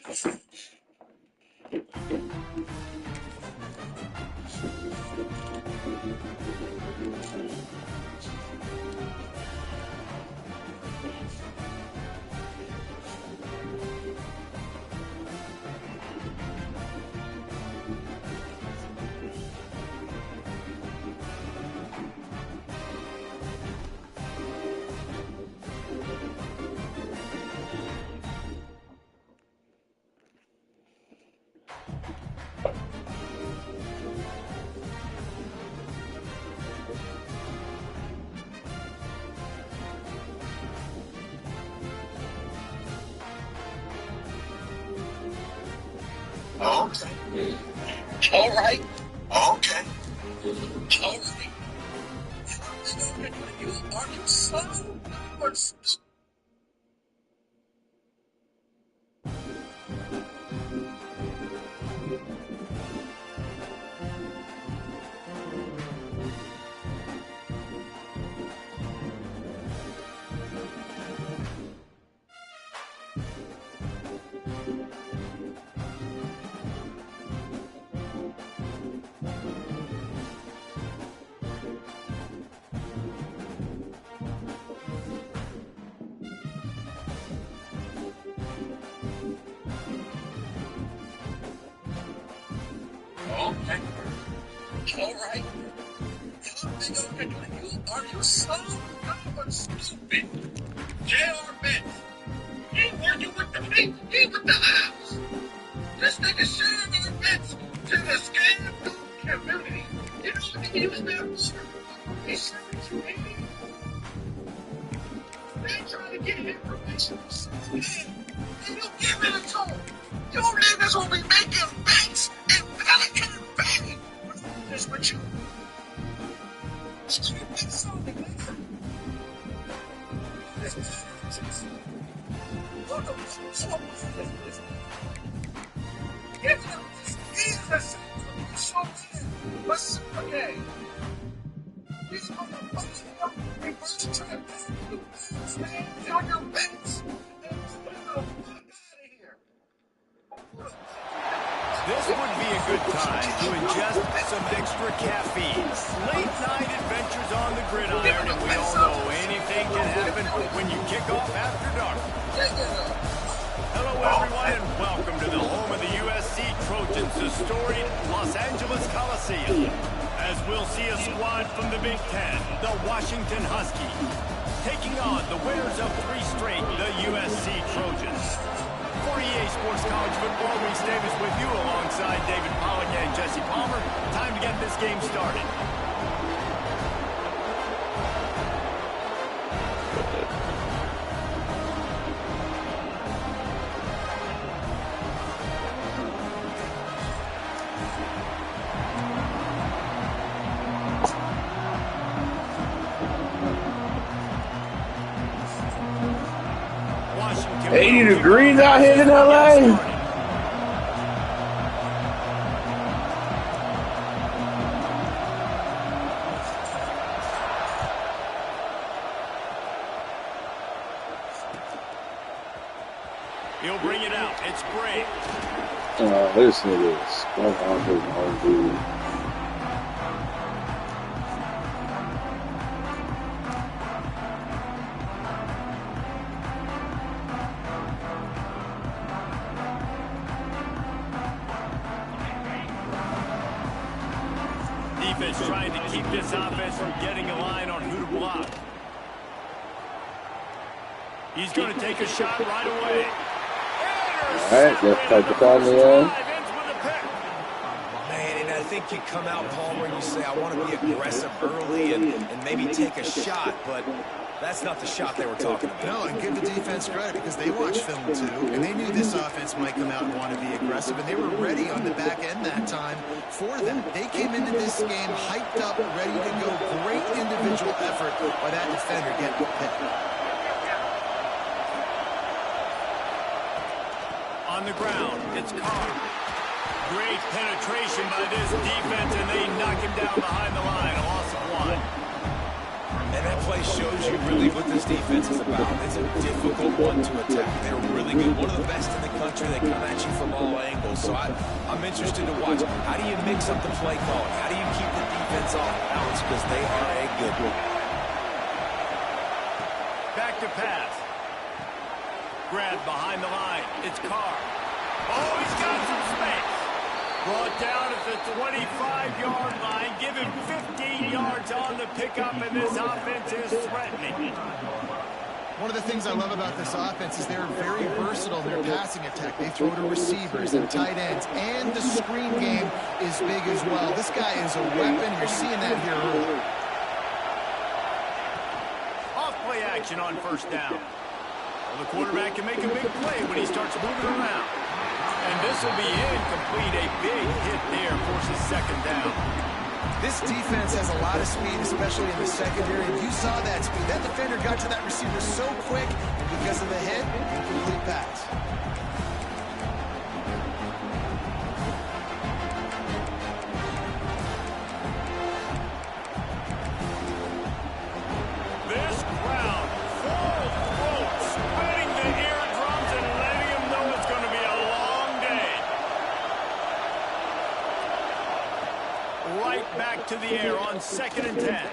Okay. All right. Okay. All right. You are so stupid. Okay. All right. You are so stupid. J.R. Benz. He working with the people. He with the house. This nigga sharing our bets to the scam community. You know what he was there for? He's sharing to me. They trying to get information from something. And you give it to them. You niggas will be making bets in Pelican Bay. This with you. It's something, man. This is welcome to this. It's a show a super game. These motherfuckers reverse transactions, man. On your bets. And get the fuck out of here. This would be a good time to ingest some extra caffeine. Late night adventures on the gridiron, and we all know anything can happen when you kick off after dark. Hello, everyone, and welcome to the home of the USC Trojans, the storied Los Angeles Coliseum. As we'll see a squad from the Big Ten, the Washington Huskies, taking on the winners of 3 straight, the USC Trojans. For EA Sports College Football, Reese Davis with you alongside David Pollack and Jesse Palmer. Time to get this game started. Washington 80 degrees out here in LA. He'll bring it out. It's Bray. This nigga is stuck on his own dude. Defense trying to keep this offense from getting a line on who to block. He's going to take a shot right away. Alright, let's cut the call in the end. Man, and I think you come out, Palmer, and you say, I want to be aggressive early and maybe take a shot, but that's not the shot they were talking about. No, and give the defense credit because they watched film too, and they knew this offense might come out and want to be aggressive, and they were ready on the back end that time for that. They came into this game hyped up, ready to go. Great individual effort by that defender getting hit. On the ground, it's Carr. Great penetration by this defense, and they knock him down behind the line. A loss of 1. And that play shows you really what this defense is about. It's a difficult one to attack. They're really good. One of the best in the country. They come at you from all angles. So I'm interested to watch. How do you mix up the play calling? How do you keep the defense off balance? Because they are a good one. Back to pass. Grab behind the line. It's Carr. Oh, he's got some space. Brought down at the 25-yard line. Give him 15 yards on the pickup, and this offense is threatening. One of the things I love about this offense is they're very versatile in their passing attack. They throw to receivers and tight ends, and the screen game is big as well. This guy is a weapon. You're seeing that here early. Off-play action on first down. Well, the quarterback can make a big play when he starts moving around. And this will be incomplete. A big hit there forces second down. This defense has a lot of speed, especially in the secondary. And you saw that speed. That defender got to that receiver so quick because of the hit, incomplete pass. This crowd full throat, spreading the eardrums and letting them know it's going to be a long day. Right back to the air on 2nd and 10.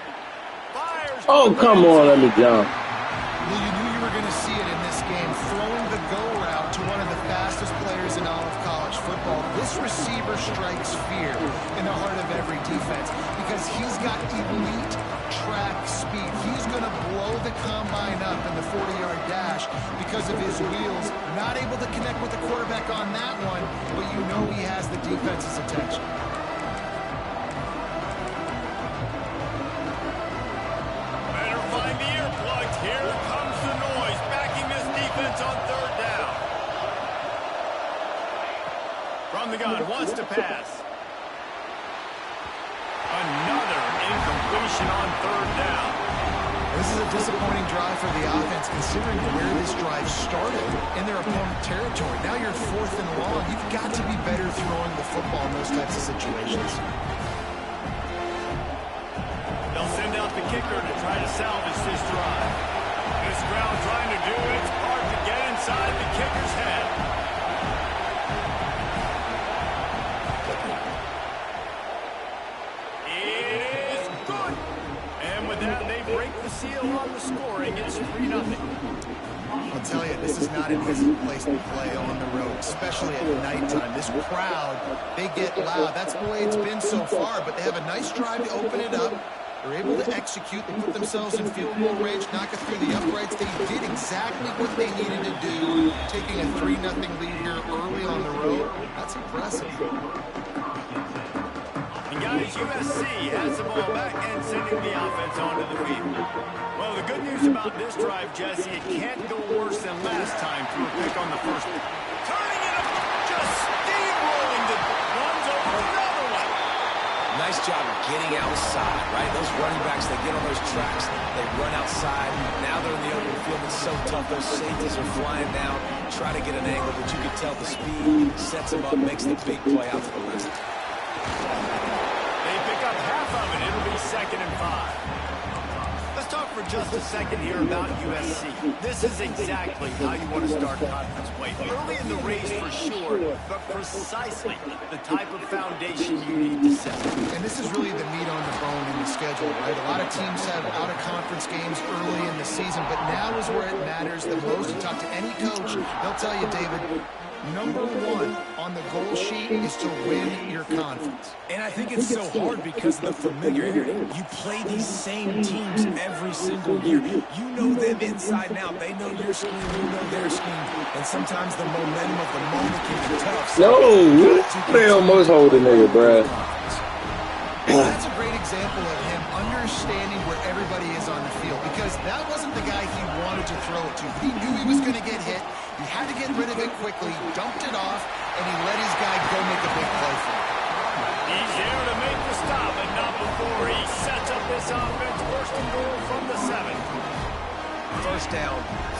Fires. Oh, come on, let me jump. Well, you knew you were going to see it in this game, throwing the go route to one of the fastest players in all of college football. This receiver strikes fear in the heart of every defense because he's got elite track speed. He's going to blow the combine up in the 40-yard dash because of his wheels. Not able to connect with the quarterback on that one, but you know he has the defense's attention. Better find the earplugs. Here comes the noise, backing this defense on 3rd down. From the gun, wants to pass. Another incompletion on 3rd down. This is a disappointing drive for the offense, considering where this drive started in their opponent territory. Now you're 4th and long. You've got to be better throwing the football in those types of situations. They'll send out the kicker to try to salvage this drive. This crowd trying to do its part to get inside the kicker's head. It is good. And with that, they break the seal on the scoring. It's 3-0. I'll tell you, this is not an easy place to play on the road, especially at nighttime. This crowd, they get loud. That's the way it's been so far, but they have a nice drive to open it up. They're able to execute. They put themselves in field goal range, knock it through the uprights. They did exactly what they needed to do, taking a 3-0 lead here early on the road. That's impressive. And guys, USC has the ball back and sending the offense onto the field. Well, the good news about this drive, Jesse, it can't go worse than last time through a pick on the first one. Turning it up, just steamrolling the ones over another one. Nice job of getting outside, right? Those running backs, they get on those tracks, they run outside. Now they're in the open field. It's so tough. Those safeties are flying down, try to get an angle, but you can tell the speed sets them up, makes the big play out to the left. They pick up half of it. It'll be 2nd and 5. Let's talk for just a second here about USC. This is exactly how you want to start conference play. Early in the race for sure, but precisely the type of foundation you need to set. And this is really the meat on the bone in the schedule, right? A lot of teams have out-of-conference games early in the season, but now is where it matters the most. You talk to any coach, they'll tell you, David, number one on the goal sheet is to win your conference. And I think it's so hard because of the familiarity. You play these same teams every single year. You know them inside and out. They know your scheme, you know their scheme. And sometimes the momentum of the moment can be tough. So No, they almost hold a nigga, bruh. That's a great example of him understanding where everybody is on the field, because that wasn't the guy he wanted to throw it to. He knew he was going to get hit. He had to get rid of it quickly, dumped it off, and he let his guy go make a big play for him. He's there to make the stop, but not before he sets up this offense. 1st and goal from the 7. First down,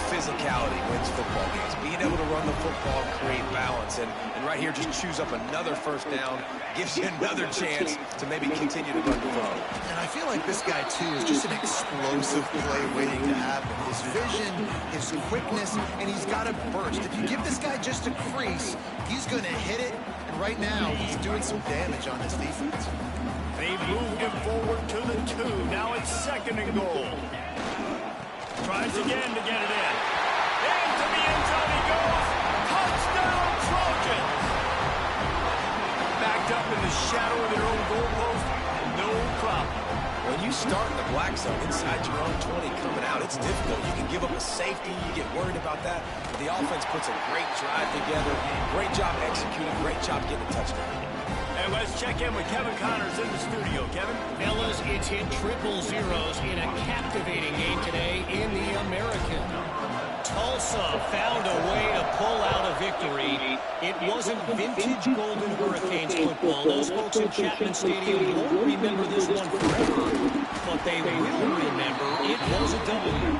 physicality wins football games. Being able to run the football and create balance. And right here, just choose up another first down. Gives you another chance to maybe continue to run the ball. And I feel like this guy, too, is just an explosive play waiting to happen. His vision, his quickness, and he's got a burst. If you give this guy just a crease, he's going to hit it. And right now, he's doing some damage on this defense. They've moved him forward to the 2. Now it's 2nd and goal. Tries again to get it in. Into the end zone he goes. Touchdown, Trojans! Backed up in the shadow of their own goalpost. No problem. When you start in the black zone inside your own 20 coming out, it's difficult. You can give up a safety. You get worried about that. But the offense puts a great drive together. Great job executing. Great job getting a touchdown. And let's check in with Kevin Connors in the studio. Kevin? Fellas, it's hit triple zeros in a captivating game today in the American. Tulsa found a way to pull out a victory. It wasn't vintage Golden Hurricanes football. Those folks in Chapman Stadium won't remember this one forever, but they will remember it was a W.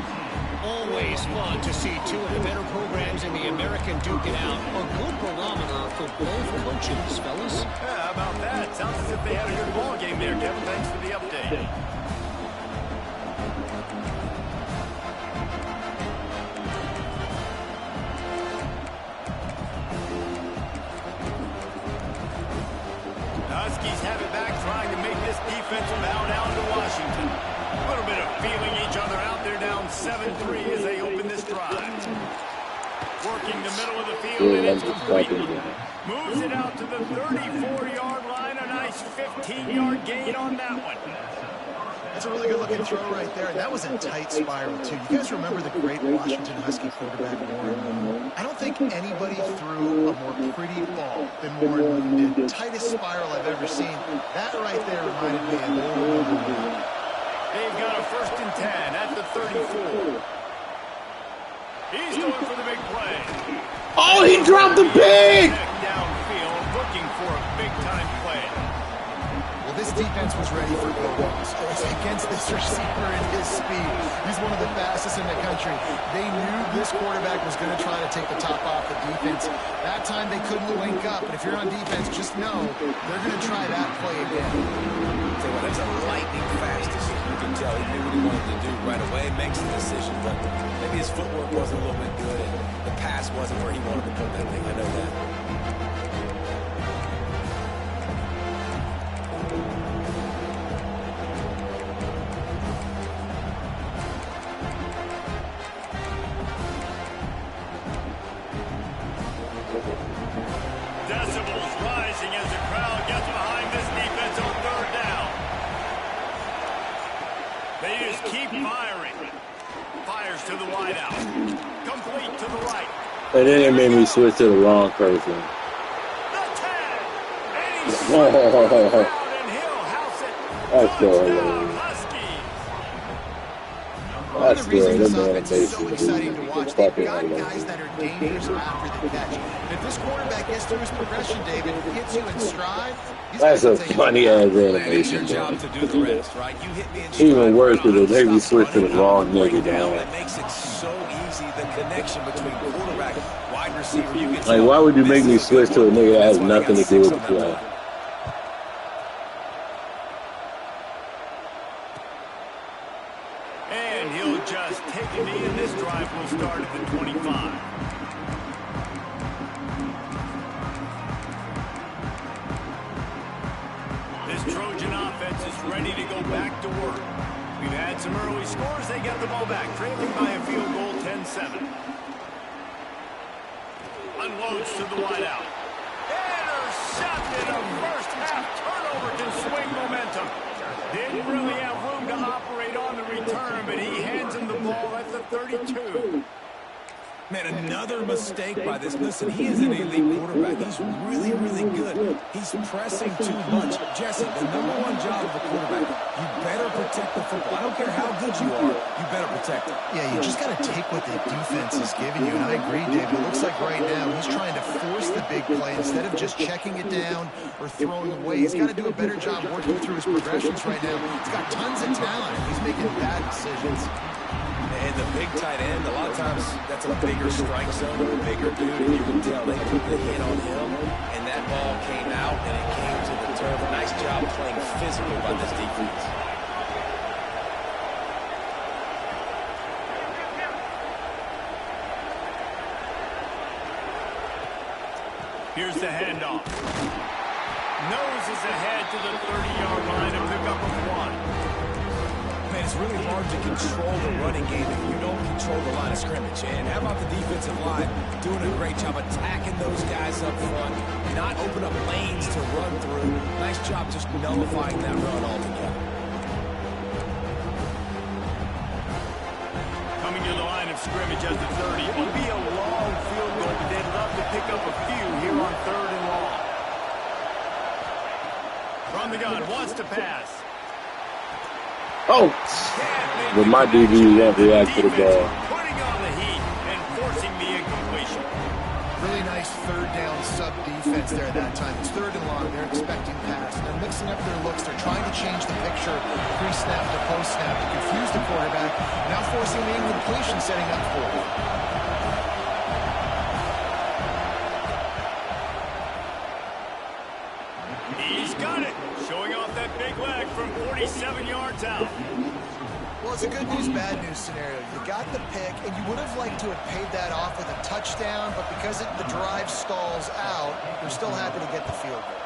Always fun to see two of the better programs in the American duke it out. A good barometer for both coaches, fellas. Yeah, how about that? Sounds as if they had a good ball game there, Kevin. Thanks for the update. Huskies have it back, trying to make this defense bow down to Washington. A little bit of feeling each other out there, down 7-3 as they open this drive. Working the middle of the field, and it's complete. Moves it out to the 34-yard line. A nice 15-yard gain on that one. That's a really good-looking throw right there, and that was a tight spiral, too. You guys remember the great Washington Husky quarterback, Warren? I don't think anybody threw a more pretty ball than Warren did. Tightest spiral I've ever seen. That right there reminded me of old. They've got a 1st and 10 at the 34. He's going for the big play. Oh, he dropped the pig! Downfield, looking for a big-time play. Well, this defense was ready for go-balls. Against this receiver and his speed. He's one of the fastest in the country. They knew this quarterback was going to try to take the top off the defense. That time they couldn't link up, but if you're on defense, just know they're going to try that play again. So that's a lightning fast decision. You can tell he knew what he wanted to do right away, makes the decision, but maybe his footwork wasn't a little bit good and the pass wasn't where he wanted to put that thing. I know that. Decibels rising as the crowd gets behind this defense on 3rd down. They just keep firing. Fires to the wideout. Complete to the right. And then it made me switch to the wrong person. The 10. And he's crowd and he'll house it. That's good. Touchdown, Huskies. One of the reasons this man offense is so basically exciting to watch, they've fucking got like guys that are dangerous after the catch. And if this quarterback gets through his progression, David, hits you in stride, he's That's a gonna take funny ass It's your animation, job bro. to do the rest, right? You hit me in stride. Even worse, because it made me Stop switch to the running, wrong break nigga down. down. It makes it so easy, the connection between quarterback, wide receiver. You can Like, tell why would you this make me is a good switch to a one. nigga that has That's why they nothing got to do 6 with on the that play? line. And he'll just take a knee, and this drive will start at the 25. This Trojan offense is ready to go back to work. We've had some early scores. They get the ball back, trailing by a field goal, 10-7. Unloads to the wideout. Intercepted. A first-half turnover to swing momentum. Didn't really have room to operate on the return, but he hands him the ball at the 32. Man, another mistake by this. Listen, he is an elite quarterback. He's really, really good. He's pressing too much. Jesse, the #1 job of a quarterback, you better protect the football. I don't care how good you are, you better protect it. Yeah, you just got to take what the defense is giving you. And I agree, David. It looks like right now he's trying to force the big play instead of just checking it down or throwing away. He's got to do a better job working through his progressions right now. He's got tons of talent. He's making bad decisions. And the big tight end, a lot of times that's a bigger strike zone of a bigger dude, and you can tell they put the hit on him, and that ball came out, and it came to the turf. Nice job playing physical by this defense. Here's the handoff. Noses ahead to the 30-yard line to pick up a 1. Man, it's really hard to control the running game if you don't control the line of scrimmage. And how about the defensive line doing a great job attacking those guys up front, not open up lanes to run through. Nice job just nullifying that run altogether. Coming to the line of scrimmage as the 30. It will be a long field goal, but they'd love to pick up a few here on 3rd and long. From the gun, wants to pass. Oh! But my DB won't react to the ball. Putting on the heat and forcing the incompletion. Really nice third down sub defense there that time. It's 3rd and long. They're expecting pass. They're mixing up their looks. They're trying to change the picture pre-snap to post-snap to confuse the quarterback. Now forcing the incompletion, setting up for it. He's got it. Showing off that big leg from 47 yards out. Well, it's a good news, bad news scenario. You got the pick, and you would have liked to have paid that off with a touchdown, but because the drive stalls out, you're still happy to get the field goal.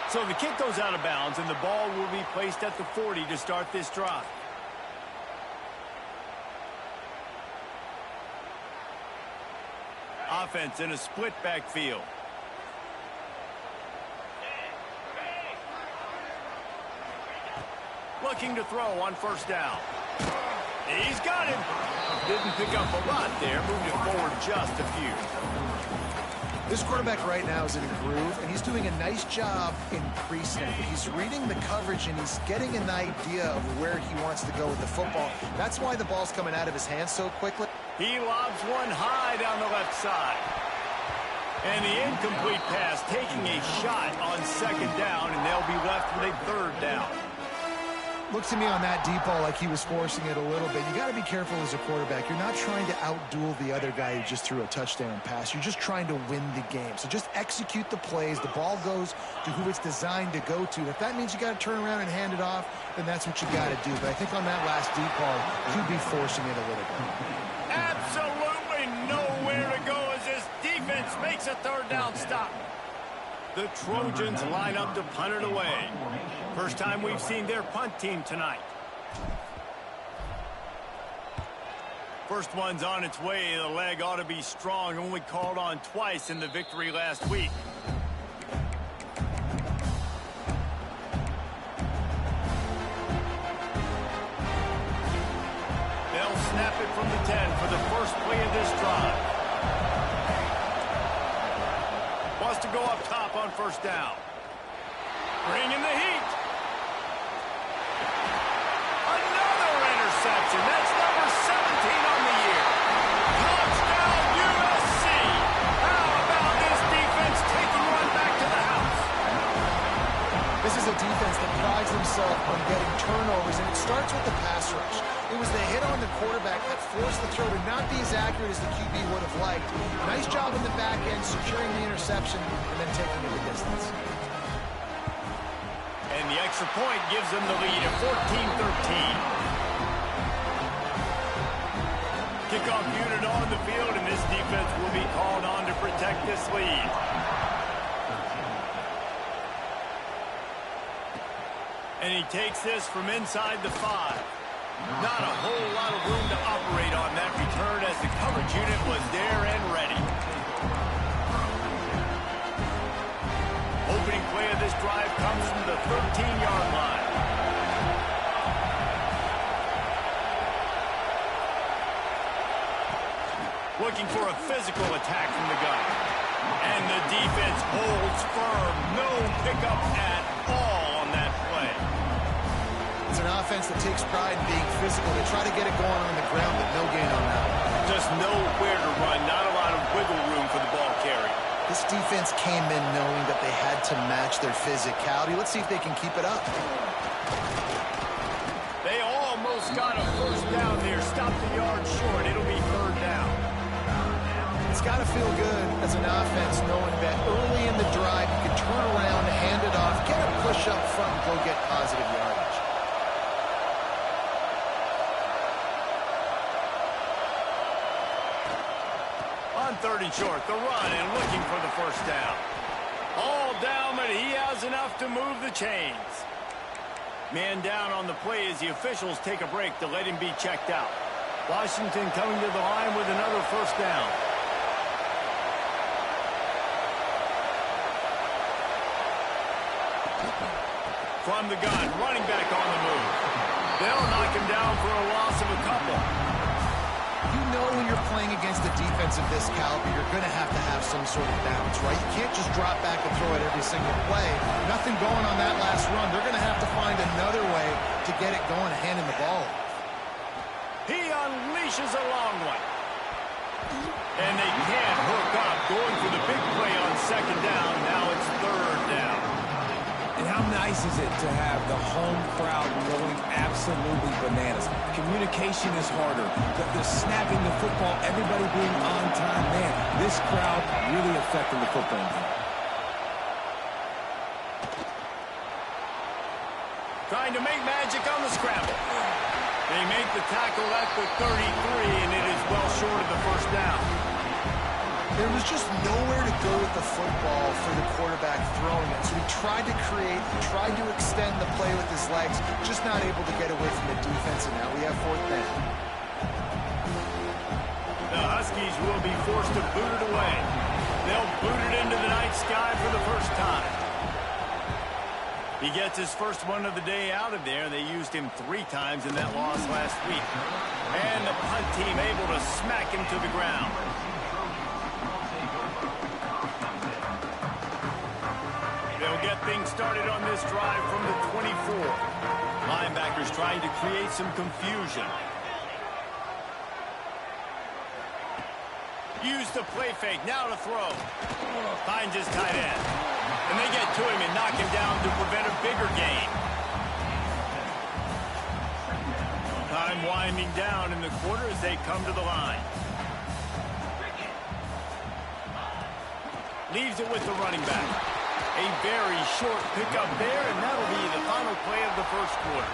So the kick goes out of bounds, and the ball will be placed at the 40 to start this drive. Offense in a split backfield. Looking to throw on 1st down. He's got him. Didn't pick up a lot there. Moved it forward just a few. This quarterback right now is in a groove, and he's doing a nice job in pre-snap. He's reading the coverage, and he's getting an idea of where he wants to go with the football. That's why the ball's coming out of his hands so quickly. He lobs one high down the left side. And the incomplete pass taking a shot on 2nd down, and they'll be left with a 3rd down. Looks to me on that deep ball like he was forcing it a little bit. You got to be careful as a quarterback. You're not trying to outduel the other guy who just threw a touchdown pass. You're just trying to win the game. So just execute the plays. The ball goes to who it's designed to go to. If that means you got to turn around and hand it off, then that's what you got to do. But I think on that last deep ball, he'd be forcing it a little bit. Absolutely nowhere to go as this defense makes a 3rd down stop. The Trojans line up to punt it away. First time we've seen their punt team tonight. First one's on its way. The leg ought to be strong. Only called on twice in the victory last week. They'll snap it from the 10 for the first play of this drive. Wants to go up top on 1st down. Bringing the heat. Another interception. That's number 17 on the year. Touchdown USC. How about this defense taking one back to the house? This is a defense that prides themselves on getting turnovers, and it starts with the pass rush. It was the hit on the quarterback that forced the throw to not be as accurate as the QB would have liked. Nice job in the back end, securing the interception, and then taking it the distance. And the extra point gives them the lead at 14-13. Kickoff unit on the field, and this defense will be called on to protect this lead. And he takes this from inside the 5. Not a whole lot of room to operate on that return as the coverage unit was there and ready. Opening play of this drive comes from the 13-yard line. Looking for a physical attack from the gun. And the defense holds firm. No pickup at all on that play. It's an offense that takes pride in being physical. They try to get it going on the ground, but no gain on that. Just nowhere to run. Not a lot of wiggle room for the ball carry. This defense came in knowing that they had to match their physicality. Let's see if they can keep it up. almost got a first down there. Stop the yard short. It'll be third down. It's got to feel good as an offense knowing that early in the drive you can turn around, hand it off, get a push up front, and go get positive yardage. On third and short, the run and looking for the first down. All down, but he has enough to move the chains. Man down on the play as the officials take a break to let him be checked out. Washington coming to the line with another first down. From the gun, running back on the move. They'll knock him down for a loss of a couple. You know when you're playing against a defense of this caliber, you're going to have some sort of balance, right? You can't just drop back and throw it every single play. Nothing going on that last run. They're going to have to find another way to get it going, handing the ball off. He unleashes a long one. And they can't hook up, going for the big play on second down. Now it's third down. And how nice is it to have the home crowd going absolutely bananas? Communication is harder. The snapping the football, everybody being on time. Man, this crowd really affecting the football game. Trying to make magic on the scramble. They make the tackle at the 33, and it is well short of the first down. There was just nowhere to go with the football for the quarterback throwing it. So he tried to create, he tried to extend the play with his legs, just not able to get away from the defense, and now we have fourth down. The Huskies will be forced to boot it away. They'll boot it into the night sky for the first time. He gets his first one of the day out of there. They used him 3 times in that loss last week. And the punt team able to smack him to the ground. They'll get things started on this drive from the 24. Linebackers trying to create some confusion. Use the play fake, now to throw. Finds his tight end. And they get to him and knock him down to prevent a bigger gain. Time winding down in the quarter as they come to the line. Leaves it with the running back. A very short pickup there, and that'll be the final play of the first quarter.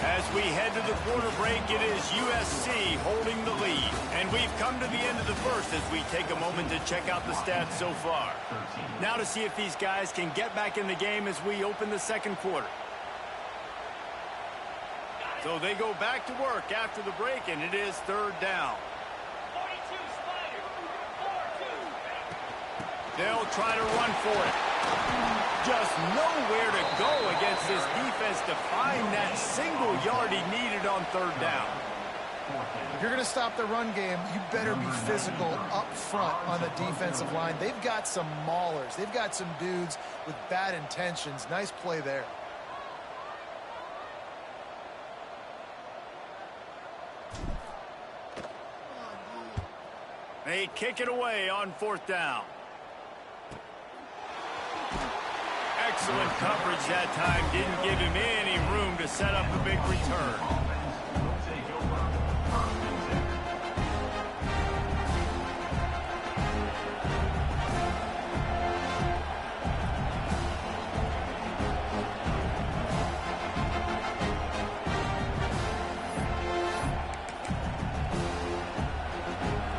As we head to the quarter break, it is USC holding the lead. And we've come to the end of the first as we take a moment to check out the stats so far. Now to see if these guys can get back in the game as we open the second quarter. So they go back to work after the break, and it is third down. They'll try to run for it. Just nowhere to go against this defense to find that single yard he needed on third down. If you're going to stop the run game, you better be physical up front on the defensive line. They've got some maulers. They've got some dudes with bad intentions. Nice play there. They kick it away on fourth down. Excellent coverage that time. Didn't give him any room to set up a big return.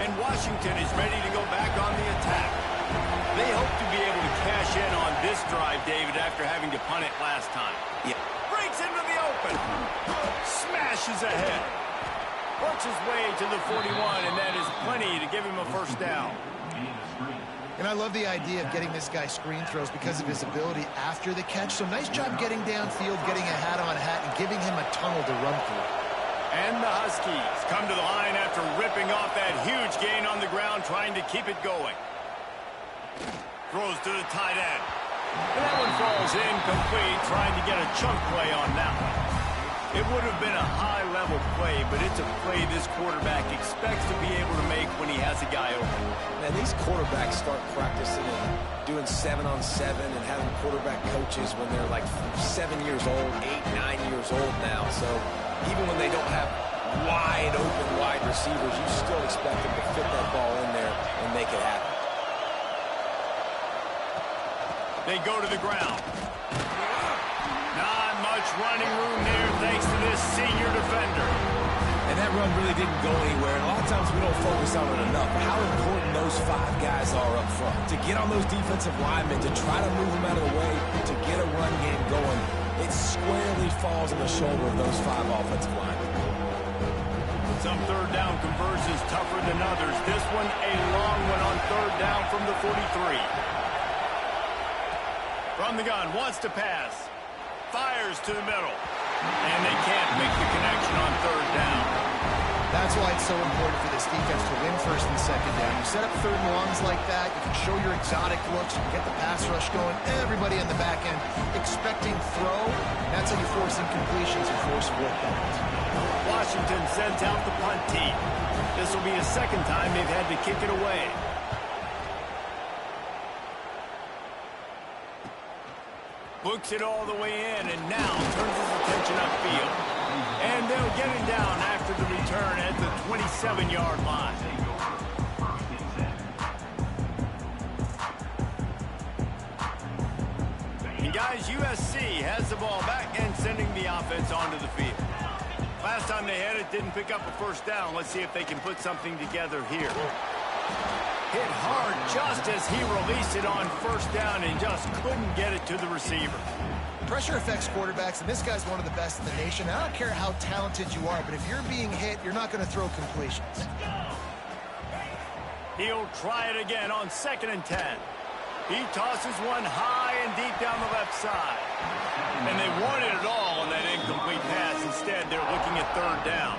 And Washington is ready to go back on the attack. They hope to be able to cash in on this drive, David, after having to punt it last time. Yeah. Breaks into the open. Smashes ahead. Works his way to the 41, and that is plenty to give him a first down. And I love the idea of getting this guy screen throws because of his ability after the catch. So nice job getting downfield, getting a hat-on-hat, and giving him a tunnel to run through. And the Huskies come to the line after ripping off that huge gain on the ground, trying to keep it going. Throws to the tight end. And that one falls incomplete, trying to get a chunk play on that one. It would have been a high-level play, but it's a play this quarterback expects to be able to make when he has a guy open. Man, these quarterbacks start practicing and doing 7-on-7 and having quarterback coaches when they're like 7 years old, 8, 9 years old now. So Even when they don't have wide open wide receivers, you still expect them to fit that ball in there and make it happen. They go to the ground. Not much running room there thanks to this senior defender. And that run really didn't go anywhere. And a lot of times we don't focus on it enough. But how important those 5 guys are up front. To get on those defensive linemen, to try to move them out of the way, to get a run game going, it squarely falls on the shoulder of those 5 offensive linemen. Some third down conversions tougher than others. This one a long one on third down from the 43. From the gun, wants to pass. Fires to the middle. And they can't make the connection on third down. That's why it's so important for this defense to win first and second down. You set up third and longs like that, you can show your exotic looks, you can get the pass rush going, everybody on the back end expecting throw. That's how you force incompletions and force fourth downs. Washington sends out the punt team. This will be a second time they've had to kick it away. Books it all the way in and now turns his attention upfield. And they'll get him down after the return at the 27-yard line. And guys, USC has the ball back and sending the offense onto the field. Last time they had it, didn't pick up a first down. Let's see if they can put something together here. Hit hard just as he released it on first down and just couldn't get it to the receiver. Pressure affects quarterbacks, and this guy's one of the best in the nation. I don't care how talented you are, but if you're being hit, you're not going to throw completions. He'll try it again on 2nd and 10. He tosses one high and deep down the left side. And they wanted it all on that incomplete pass. Instead, they're looking at third down.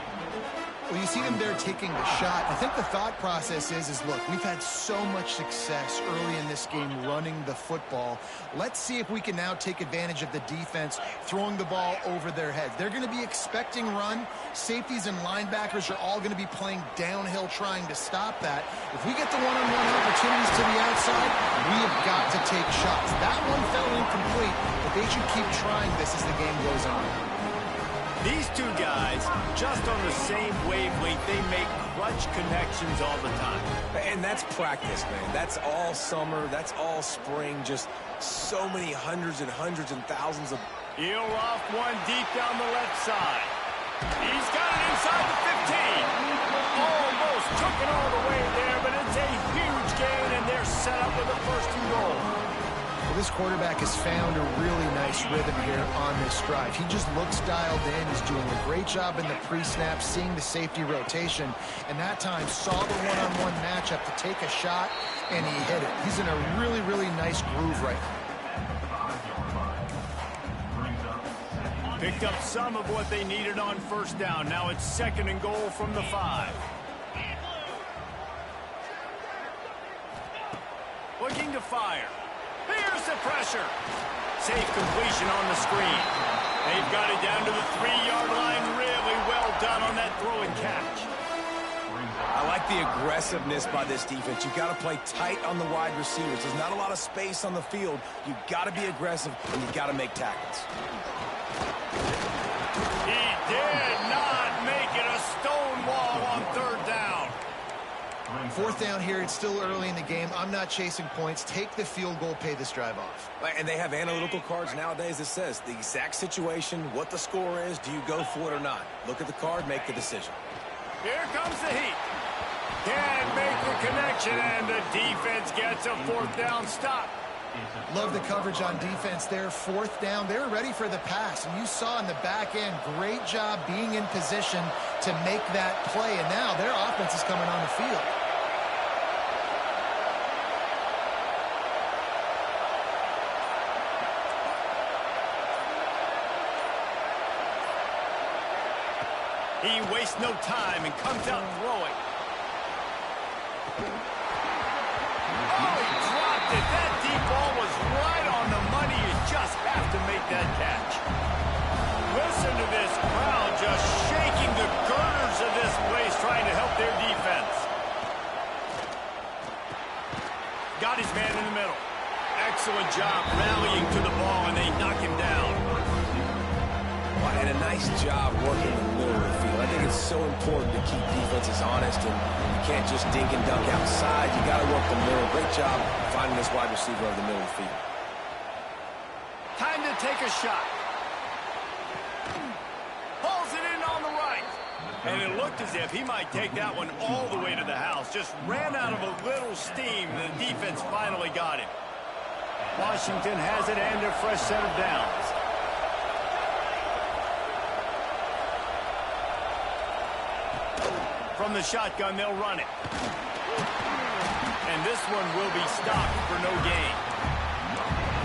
Well, you see them there taking the shot. I think the thought process is look, we've had so much success early in this game running the football. Let's see if we can now take advantage of the defense throwing the ball over their heads. They're going to be expecting run. Safeties and linebackers are all going to be playing downhill trying to stop that. If we get the one-on-one opportunities to the outside, we have got to take shots. That one fell incomplete, but they should keep trying this as the game goes on. These two guys, just on the same wavelength, they make clutch connections all the time. And that's practice, man. That's all summer. That's all spring. Just so many hundreds and thousands of... He'll off one deep down the left side. He's got it inside the 15. Almost took it all the way there, but it's a huge gain, and they're set up with a first and goal. Well, this quarterback has found a really nice rhythm here on this drive. He just looks dialed in. He's doing a great job in the pre-snap, seeing the safety rotation, and that time saw the one-on-one matchup to take a shot, and he hit it. He's in a really, really nice groove right now. Picked up some of what they needed on first down. Now it's 2nd and goal from the 5. Looking to fire. Here's the pressure. Safe completion on the screen. They've got it down to the 3-yard line. Really well done on that throw and catch. I like the aggressiveness by this defense. You've got to play tight on the wide receivers. There's not a lot of space on the field. You've got to be aggressive, and you've got to make tackles. He did not make it a stone wall on third down. Fourth down here, it's still early in the game. I'm not chasing points. Take the field goal, pay this drive off. And they have analytical cards nowadays that says the exact situation, what the score is, do you go for it or not? Look at the card, make the decision. Here comes the heat. Can't make the connection, and the defense gets a fourth down stop. Love the coverage on defense there. Fourth down, they were ready for the pass, and you saw in the back end, great job being in position to make that play, and now their offense is coming on the field. He wastes no time and comes out throwing. Oh, he dropped it. That deep ball was right on the money. You just have to make that catch. Listen to this crowd just shaking the girders of this place trying to help their defense. Got his man in the middle. Excellent job rallying to the ball, and they knock him down. And a nice job working in the middle of the field. I think it's so important to keep defenses honest, and you can't just dink and dunk outside. You got to work the middle. Great job finding this wide receiver over the middle of the field. Time to take a shot. Pulls it in on the right. And it looked as if he might take that one all the way to the house. Just ran out of a little steam. The defense finally got him. Washington has it and a fresh set of downs. From the shotgun, they'll run it. And this one will be stopped for no gain.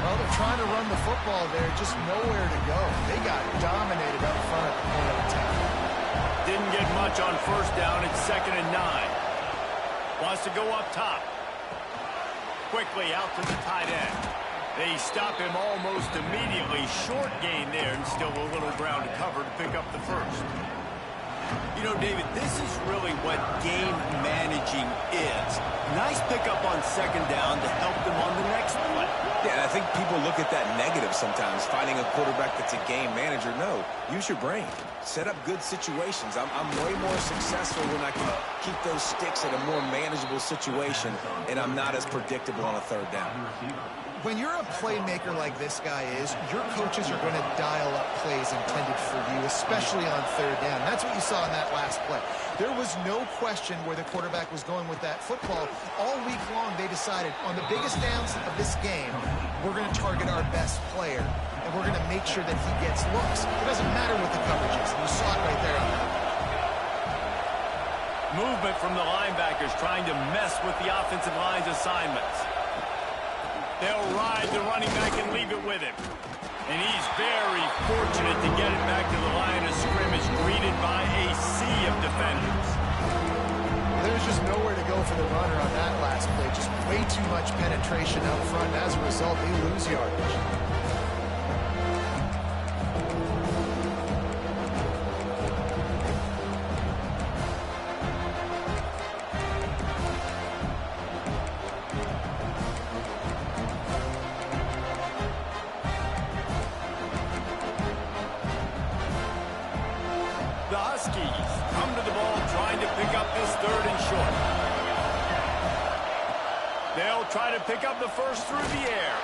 Well, they're trying to run the football there, just nowhere to go. They got dominated up front at the point of attack. Didn't get much on first down. It's 2nd and 9. Wants to go up top. Quickly out to the tight end. They stop him almost immediately. Short gain there, and still a little ground to cover to pick up the first. You know, David, this is really what game managing is. Nice pickup on 2nd down to help them on the next play. Yeah, I think people look at that negative sometimes, finding a quarterback that's a game manager. No, use your brain. Set up good situations. I'm way more successful when I can keep those sticks in a more manageable situation, and I'm not as predictable on a 3rd down. When you're a playmaker like this guy is, your coaches are going to dial up plays intended for you, especially on 3rd down. That's what you saw in that last play. There was no question where the quarterback was going with that football. All week long, they decided on the biggest downs of this game, we're going to target our best player, and we're going to make sure that he gets looks. It doesn't matter what the coverage is. You saw it right there on that. Movement from the linebackers trying to mess with the offensive line's assignments. They'll ride the running back and leave it with him. And he's very fortunate to get it back to the line of scrimmage, greeted by a sea of defenders. There's just nowhere to go for the runner on that last play. Just way too much penetration up front. As a result, they lose yardage. The Huskies come to the ball trying to pick up this 3rd and short. They'll try to pick up the first through the air.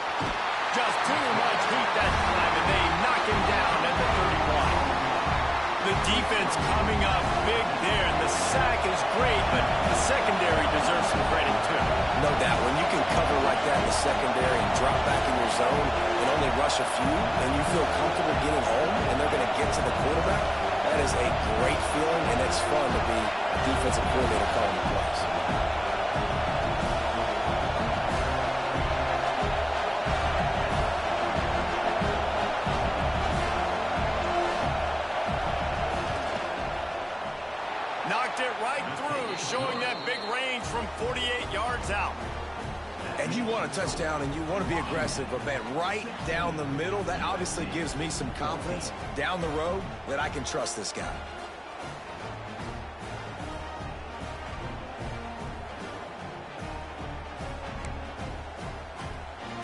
Just too much heat that time, and they knock him down at the 31. The defense coming up big there, and the sack is great, but the secondary deserves some credit too. No doubt, when you can cover like that in the secondary and drop back in your zone and only rush a few, and you feel comfortable getting home, and they're going to get to the quarterback, that is a great feeling, and it's fun to be a defensive coordinator calling the plays. Knocked it right through, showing that big range from 48 yards out. And you want a touchdown and you want to be aggressive, but man, right down the middle, that obviously gives me some confidence down the road that I can trust this guy.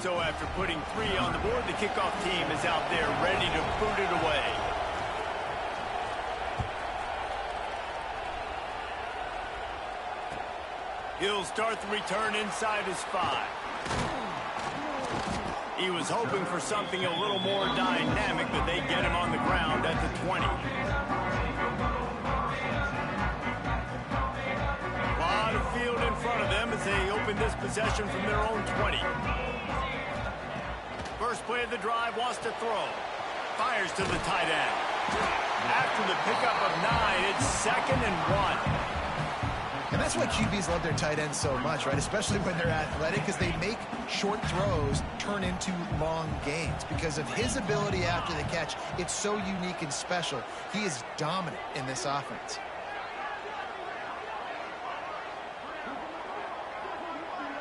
So after putting 3 on the board, the kickoff team is out there ready to boot it away. He'll start the return inside his 5. He was hoping for something a little more dynamic, but they get him on the ground at the 20. A lot of field in front of them as they open this possession from their own 20. First play of the drive, wants to throw. Fires to the tight end. After the pickup of 9, it's 2nd and 1. And that's why QBs love their tight ends so much, right? Especially when they're athletic, because they make short throws turn into long gains. Because of his ability after the catch, it's so unique and special. He is dominant in this offense.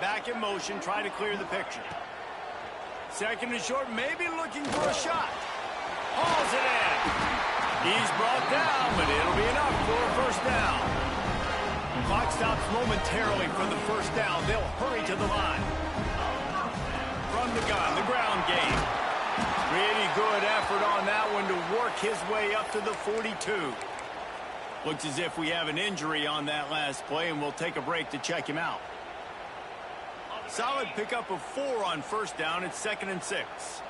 Back in motion, try to clear the picture. 2nd and short, maybe looking for a shot. Hauls it in. He's brought down, but it'll be enough for a first down. Clock stops momentarily for the first down. They'll hurry to the line. From the gun, the ground game. Pretty good effort on that one to work his way up to the 42. Looks as if we have an injury on that last play, and we'll take a break to check him out. Solid pickup of 4 on first down. It's 2nd and 6.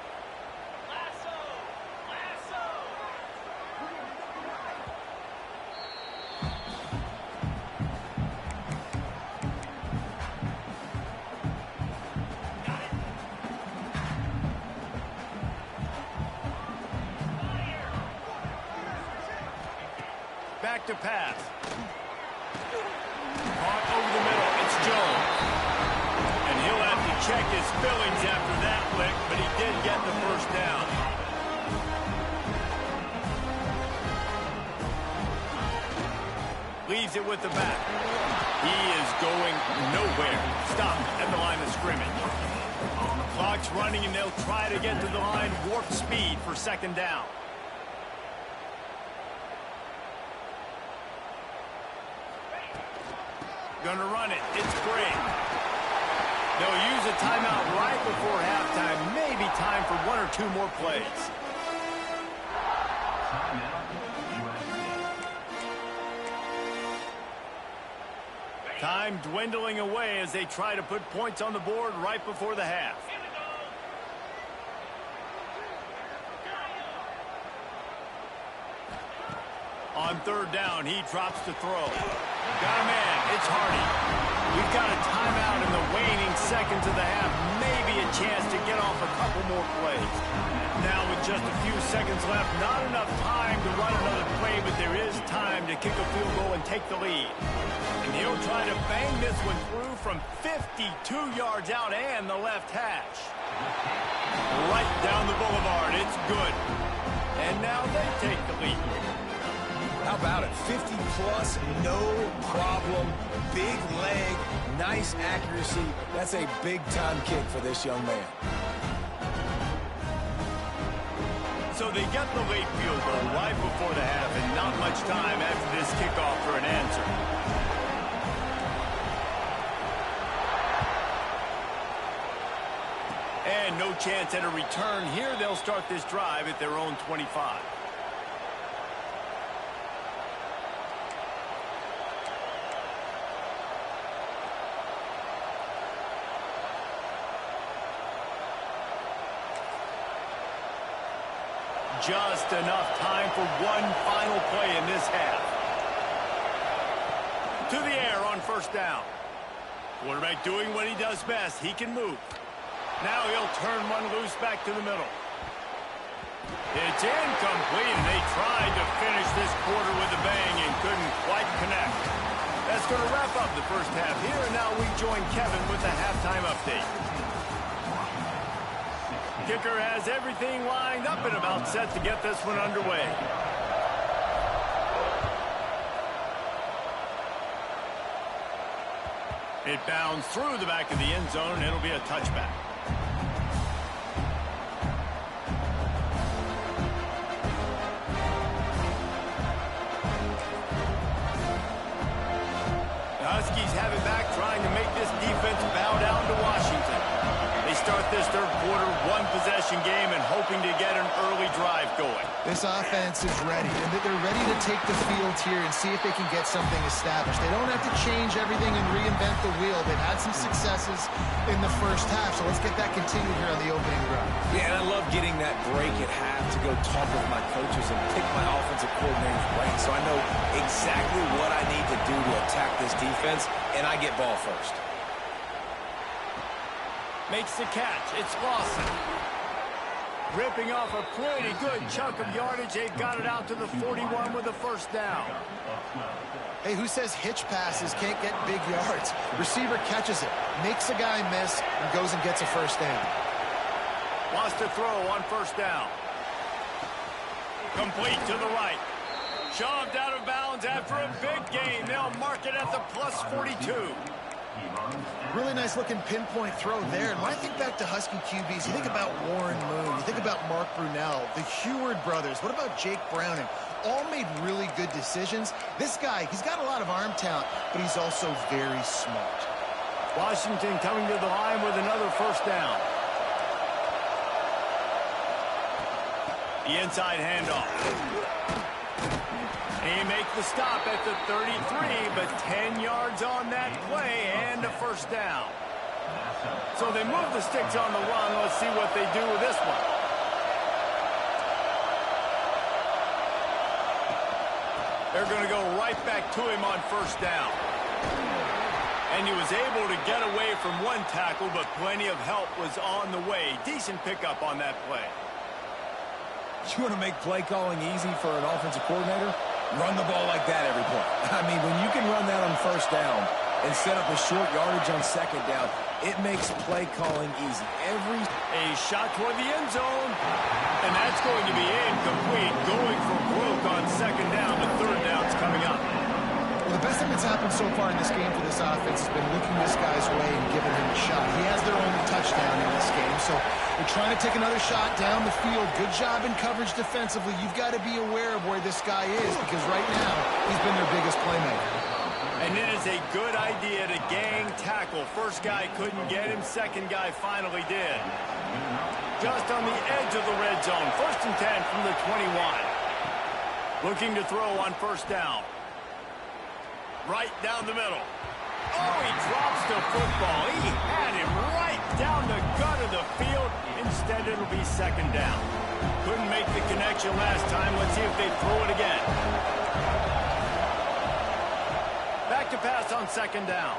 Back to pass. Caught over the middle. It's Jones. And he'll have to check his fillings after that lick, but he did get the first down. Leaves it with the back. He is going nowhere. Stopped at the line of scrimmage. Clock's running, and they'll try to get to the line. Warp speed for 2nd down. Gonna run it. It's great. They'll use a timeout right before halftime. Maybe time for 1 or 2 more plays. Time dwindling away as they try to put points on the board right before the half. On 3rd down, he drops to throw. Got a man. It's Hardy. We've got a timeout in the waning seconds of the half. Maybe a chance to get off a couple more plays. Now with just a few seconds left, not enough time to run another play, but there is time to kick a field goal and take the lead. And he'll try to bang this one through from 52 yards out and the left hash. Right down the boulevard. It's good. And now they take the lead. How about it? 50-plus, no problem. Big leg, nice accuracy. That's a big-time kick for this young man. So they get the late field goal right before the half, and not much time after this kickoff for an answer. And no chance at a return here. They'll start this drive at their own 25. Just enough time for one final play in this half. To the air on 1st down. Quarterback doing what he does best. He can move. Now he'll turn one loose back to the middle. It's incomplete, and they tried to finish this quarter with a bang and couldn't quite connect. That's going to wrap up the first half here, and now we join Kevin with the halftime update. Kicker has everything lined up and about set to get this one underway. It bounds through the back of the end zone, and it'll be a touchback. The Huskies have it back, trying to make this defense bow down to Washington. They start this 3rd quarter, 1-possession game, and hoping to get an early drive going. This offense is ready, and they're ready to take the field here and see if they can get something established. They don't have to change everything and reinvent the wheel. They've had some successes in the first half, so let's get that continued here on the opening drive. Yeah, and I love getting that break at half to go talk with my coaches and pick my offensive coordinator's brain so I know exactly what I need to do to attack this defense, and I get ball first. Makes the catch. It's Lawson. Ripping off a pretty good chunk of yardage. They got it out to the 41 with a 1st down. Hey, who says hitch passes can't get big yards? Receiver catches it, makes a guy miss, and goes and gets a 1st down. Lost a throw on 1st down. Complete to the right. Shoved out of bounds after a big gain. They'll mark it at the plus 42. Really nice looking pinpoint throw there. And when I think back to Husky QBs, you think about Warren Moon, you think about Mark Brunell, the Heward brothers. What about Jake Browning? All made really good decisions. This guy, he's got a lot of arm talent, but he's also very smart. Washington coming to the line with another 1st down. The inside handoff. He makes the stop at the 33, but 10 yards on that play and a first down. So they move the sticks on the run. Let's see what they do with this one. They're going to go right back to him on first down. And he was able to get away from one tackle, but plenty of help was on the way. Decent pickup on that play. You want to make play calling easy for an offensive coordinator? Run the ball like that every play. I mean, when you can run that on first down and set up a short yardage on second down, it makes play calling easy. A shot toward the end zone, and that's going to be incomplete. Going for broke on second down. The third down's coming up. Well, the best thing that's happened so far in this game for this offense has been looking this guy's way and giving him a shot. He has their only touchdown in this game, so they're trying to take another shot down the field. Good job in coverage defensively. You've got to be aware of where this guy is because right now he's been their biggest playmaker. And it is a good idea to gang tackle. First guy couldn't get him. Second guy finally did. Just on the edge of the red zone. 1st and 10 from the 21. Looking to throw on first down. Right down the middle. Oh, he drops the football. He had him right down the gut of the field. Instead, it'll be second down. Couldn't make the connection last time. Let's see if they throw it again. Back to pass on second down.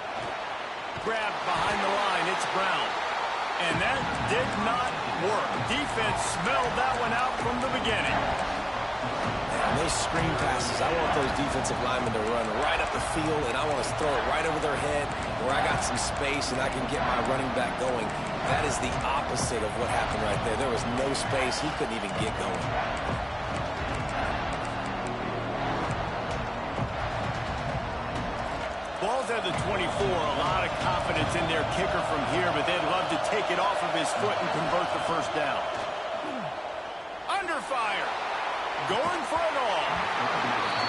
Grabbed behind the line. It's Brown. And that did not work. Defense smelled that one out from the beginning. And those screen passes, I want those defensive linemen to run right up the field, and I want to throw it right over their head where I got some space and I can get my running back going. That is the opposite of what happened right there. There was no space. He couldn't even get going. Ball's at the 24. A lot of confidence in their kicker from here, but they'd love to take it off of his foot and convert the first down. Under fire. Going for it all.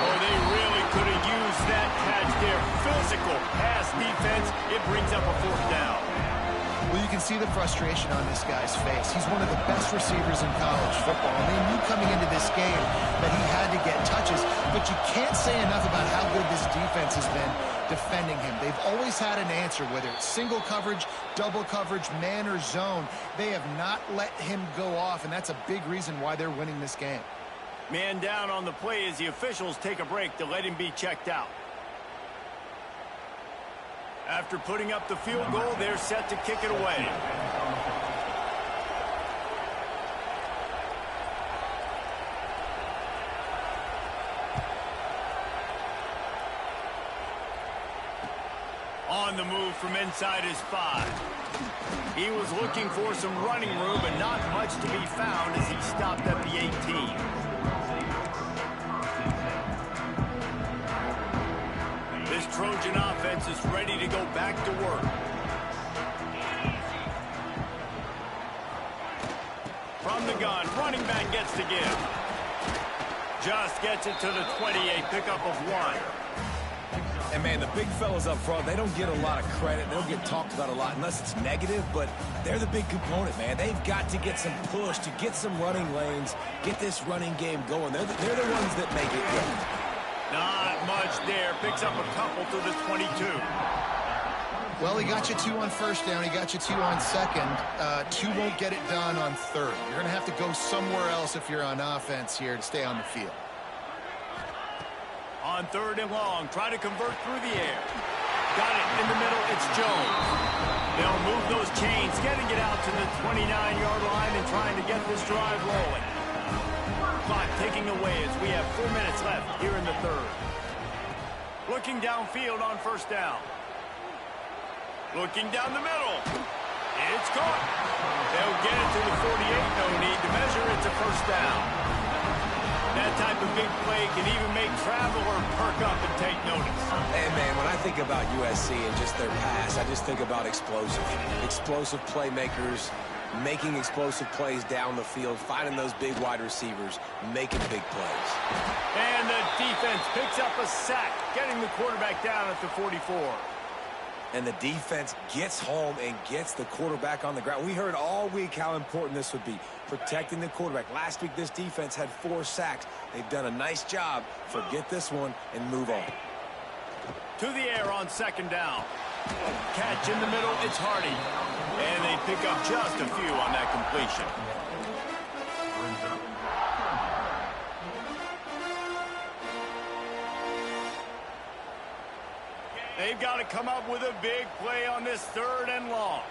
Oh, they really could have used that catch there. Physical pass defense. It brings up a fourth down. Well, you can see the frustration on this guy's face. He's one of the best receivers in college football. And they knew coming into this game that he had to get touches. But you can't say enough about how good this defense has been defending him. They've always had an answer, whether it's single coverage, double coverage, man or zone. They have not let him go off, and that's a big reason why they're winning this game. Man down on the play as the officials take a break to let him be checked out. After putting up the field goal, they're set to kick it away. On the move from inside his 5. He was looking for some running room, but not much to be found as he stopped at the 18. This Trojan offense is ready to go back to work. From the gun, running back gets to give. Just gets it to the 28, pickup of 1. And, man, the big fellas up front, they don't get a lot of credit. They don't get talked about a lot unless it's negative, but they're the big component, man. They've got to get some push, to get some running lanes, get this running game going. They're the ones that make it go. Not much there. Picks up a couple to the 22. Well, he got you 2 on first down. He got you 2 on second. 2 won't get it done on third. You're going to have to go somewhere else if you're on offense here to stay on the field. On 3rd and long, try to convert through the air. Got it in the middle, it's Jones. They'll move those chains, getting it out to the 29-yard line and trying to get this drive rolling. Clock ticking away as we have 4 minutes left here in the 3rd. Looking downfield on first down. Looking down the middle. It's caught. They'll get it to the 48, no need to measure. It's a first down. That type of big play can even make traveler perk up and take notice. Hey, man, when I think about USC and just their pass, I just think about explosive playmakers, making explosive plays down the field, finding those big wide receivers, making big plays. And the defense picks up a sack, getting the quarterback down at the 44. And the defense gets home and gets the quarterback on the ground. We heard all week how important this would be, protecting the quarterback. Last week, this defense had 4 sacks. They've done a nice job. Forget this one and move on. To the air on second down. Catch in the middle, it's Hardy. And they pick up just a few on that completion. They've got to come up with a big play on this 3rd and long.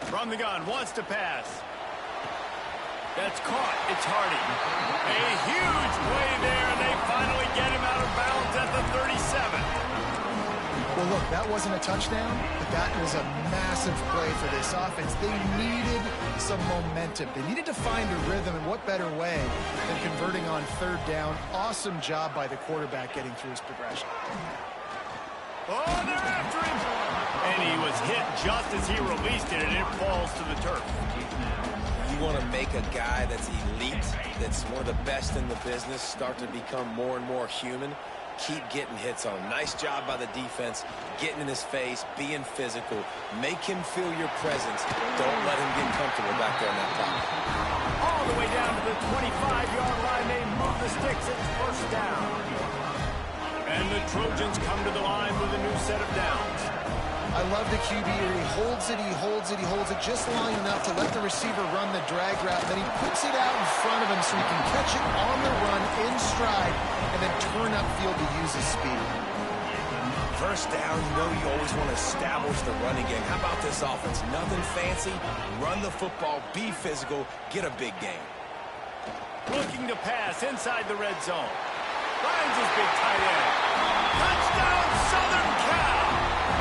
From the gun, wants to pass. That's caught. It's Hardy. A huge play there, and they finally get him out of bounds at the 37. Well, look, that wasn't a touchdown, but that was a massive play for this offense. They needed some momentum. They needed to find a rhythm, and what better way than converting on 3rd down. Awesome job by the quarterback getting through his progression. Oh, they're after him. And he was hit just as he released it, and it falls to the turf. You want to make a guy that's elite, that's one of the best in the business, start to become more and more human. Keep getting hits on him. Nice job by the defense, getting in his face, being physical. Make him feel your presence. Don't let him get comfortable back there in that pocket. All the way down to the 25-yard line. They move the sticks. It's 1st down. And the Trojans come to the line with a new set of downs. I love the QB here. He holds it, he holds it, he holds it just long enough to let the receiver run the drag route. Then he puts it out in front of him so he can catch it on the run in stride and then turn upfield to use his speed. 1st down, you know you always want to establish the running game. How about this offense? Nothing fancy. Run the football, be physical, get a big game. Looking to pass inside the red zone. Finds his big tight end. Touchdown, Southern Cal!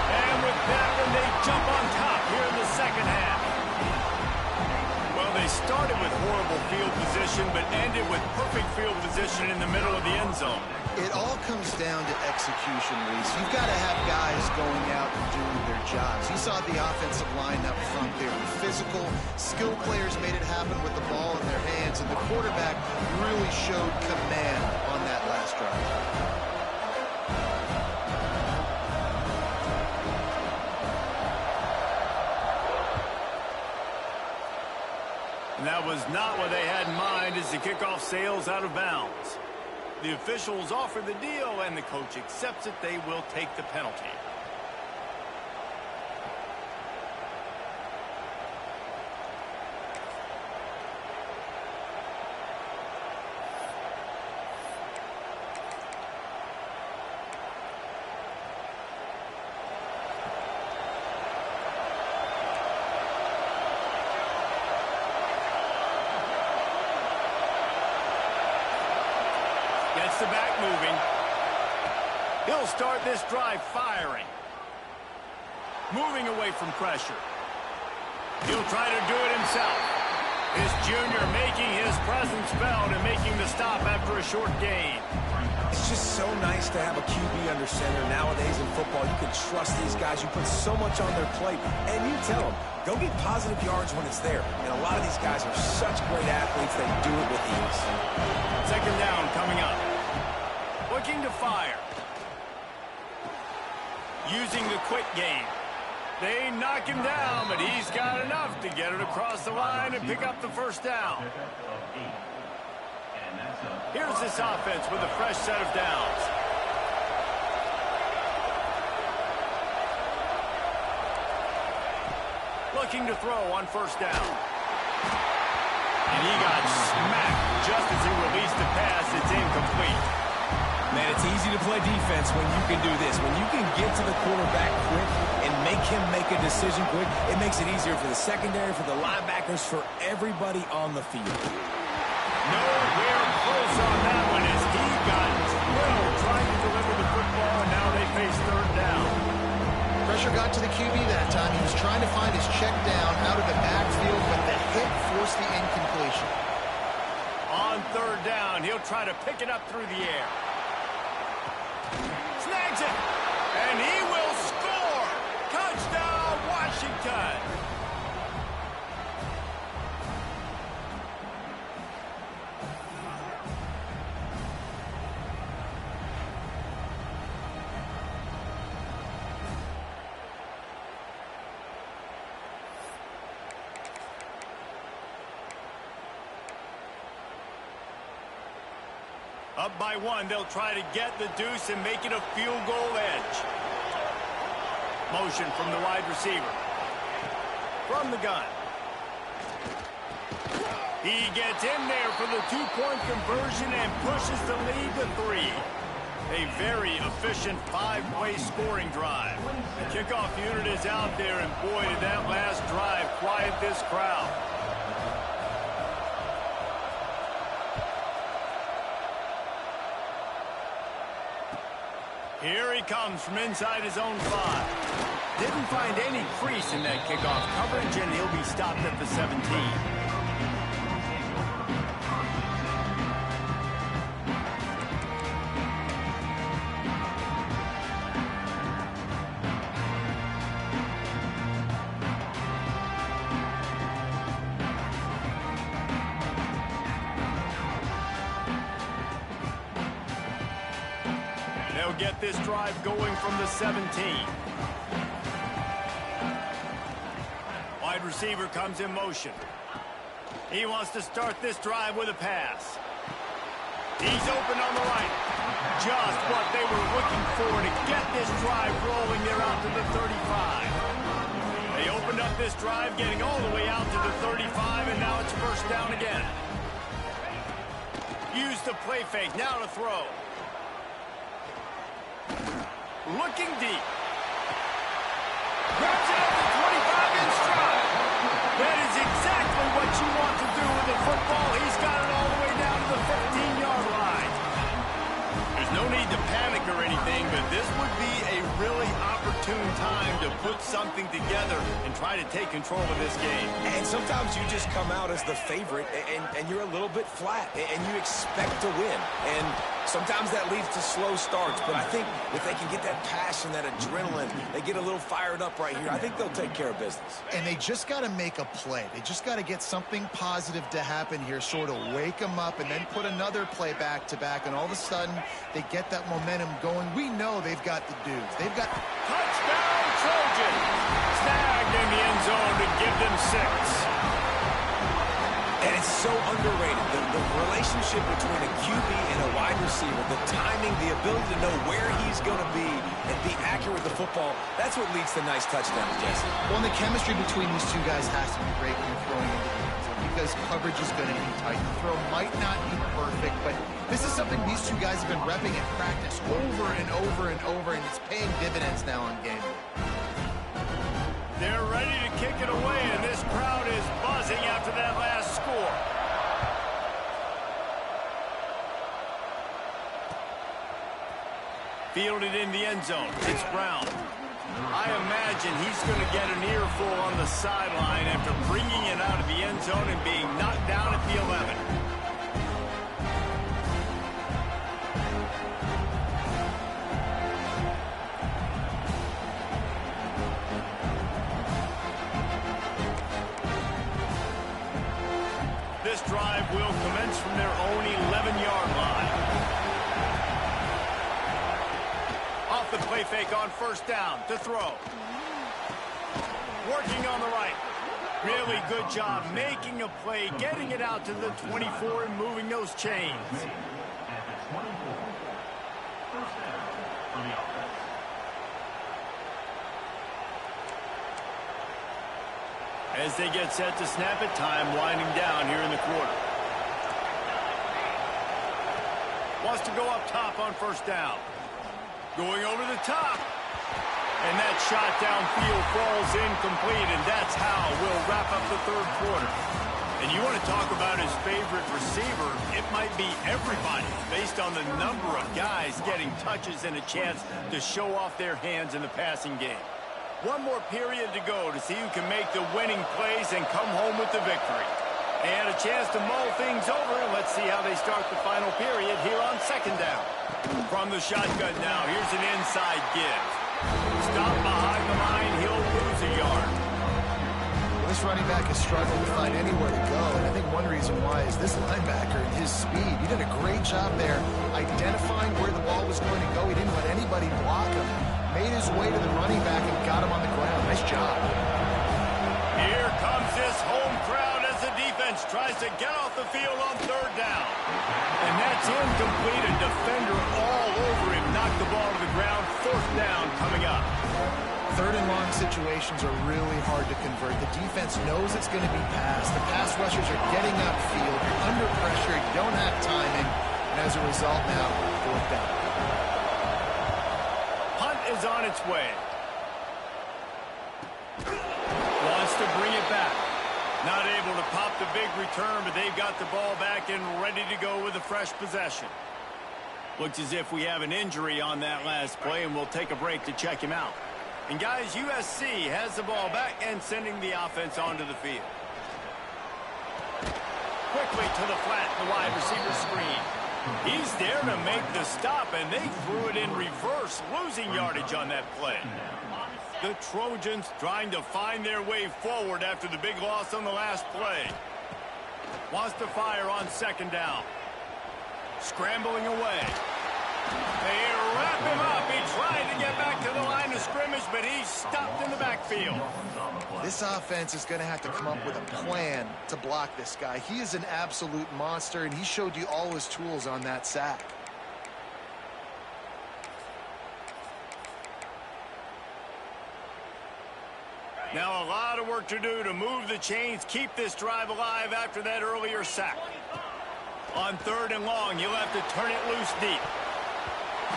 And with that one, they jump on top here in the 2nd half. Well, they started with horrible field position, but ended with perfect field position in the middle of the end zone. It all comes down to execution, Reese. You've got to have guys going out and doing their jobs. You saw the offensive line up front there. Physical, skilled players made it happen with the ball in their hands, and the quarterback really showed command on that last drive. And that was not what they had in mind as the kickoff sails out of bounds. The officials offer the deal, and the coach accepts it. They will take the penalty. Gets the back moving. He'll start this drive firing. Moving away from pressure. He'll try to do it himself. His junior making his presence felt and making the stop after a short gain. It's just so nice to have a QB under center. Nowadays in football, you can trust these guys. You put so much on their plate, and you tell them, go get positive yards when it's there. And a lot of these guys are such great athletes, they do it with ease. 2nd down coming up. Looking to fire. Using the quick game. They knock him down, but he's got enough to get it across the line and pick up the 1st down. Here's this offense with a fresh set of downs. Looking to throw on 1st down. And he got smacked just as he released the pass. It's incomplete. Man, it's easy to play defense when you can do this. When you can get to the quarterback quick and make him make a decision quick, it makes it easier for the secondary, for the linebackers, for everybody on the field. Nowhere close on that one as he got drilled trying to deliver the football, and now they face 3rd down. Pressure got to the QB that time. He was trying to find his check down out of the backfield, but the hit forced the incompletion. On 3rd down, he'll try to pick it up through the air. Snags it, and he will score! Touchdown, Washington! Up by 1, they'll try to get the deuce and make it a field goal edge. Motion from the wide receiver. From the gun. He gets in there for the 2-point conversion and pushes the lead to 3. A very efficient 5-way scoring drive. The kickoff unit is out there, and boy, did that last drive quiet this crowd. Here he comes from inside his own 5. Didn't find any crease in that kickoff coverage, and he'll be stopped at the 17. They'll get this drive going from the 17. Wide receiver comes in motion. He wants to start this drive with a pass. He's open on the right. Just what they were looking for to get this drive rolling. They're out to the 35. They opened up this drive, getting all the way out to the 35, and now it's first down again. Use the play fake, now to throw. Looking deep. Grabs it at the 25-inch stride. That is exactly what you want to do with the football. He's got it all the way down to the 15-yard line. There's no need to panic or anything, but this would be a really opportune time to put something together and try to take control of this game. And sometimes you just come out as the favorite, and you're a little bit flat, and you expect to win. And sometimes that leads to slow starts, but I think if they can get that passion, that adrenaline, they get a little fired up right here, I think they'll take care of business. And they just got to make a play. They just got to get something positive to happen here, sort of wake them up, and then put another play back-to-back, and all of a sudden they get that momentum going. We know they've got the dudes. They've got... Touchdown, Trojan! Snagged in the end zone to give them 6. And it's so underrated, the relationship between a QB and a wide receiver, the timing, the ability to know where he's going to be and be accurate with the football, that's what leads to nice touchdowns, Jesse. Well, and the chemistry between these two guys has to be great when you're throwing into the end zone because coverage is going to be tight. The throw might not be perfect, but this is something these two guys have been repping in practice over and over and over, and it's paying dividends now on game day. They're ready to kick it away, and this crowd is buzzing after that last score. Fielded in the end zone. It's Brown. I imagine he's going to get an earful on the sideline after bringing it out of the end zone and being knocked down at the 11. This drive will commence from their own 11-yard line. Off the play fake on first down to throw. Working on the right. Really good job making a play, getting it out to the 24 and moving those chains. As they get set to snap it, time winding down here in the quarter. Wants to go up top on first down. Going over the top. And that shot downfield falls incomplete, and that's how we'll wrap up the third quarter. And you want to talk about his favorite receiver, it might be everybody based on the number of guys getting touches and a chance to show off their hands in the passing game. One more period to go to see who can make the winning plays and come home with the victory. And a chance to mull things over. Let's see how they start the final period here on second down. From the shotgun now, here's an inside give. Stop behind the line, he'll lose a yard. Well, this running back is struggling to find anywhere to go, and I think one reason why is this linebacker and his speed. He did a great job there identifying where the ball was going to go. He didn't let anybody block him. Made his way to the running back and got him on the ground. Nice job. Here comes this home crowd as the defense defense tries to get off the field on third down. And that's incomplete. A defender all over him. Knocked the ball to the ground. Fourth down coming up. Third and long situations are really hard to convert. The defense knows it's going to be passed. The pass rushers are getting upfield. You're under pressure. You don't have timing. And as a result now, fourth down. Punt is on its way. Wants to bring it back. Not able to pop the big return, but they've got the ball back and ready to go with a fresh possession. Looks as if we have an injury on that last play, and we'll take a break to check him out. And guys, USC has the ball back and sending the offense onto the field. Quickly to the flat, the wide receiver screen. He's there to make the stop, and they threw it in reverse, losing yardage on that play. The Trojans trying to find their way forward after the big loss on the last play. Wants to fire on second down. Scrambling away. They wrap him up. He tried to get back to the line of scrimmage, but he's stopped in the backfield. This offense is going to have to come up with a plan to block this guy. He is an absolute monster, and he showed you all his tools on that sack. Now a lot of work to do to move the chains, keep this drive alive after that earlier sack. On third and long, you'll have to turn it loose deep.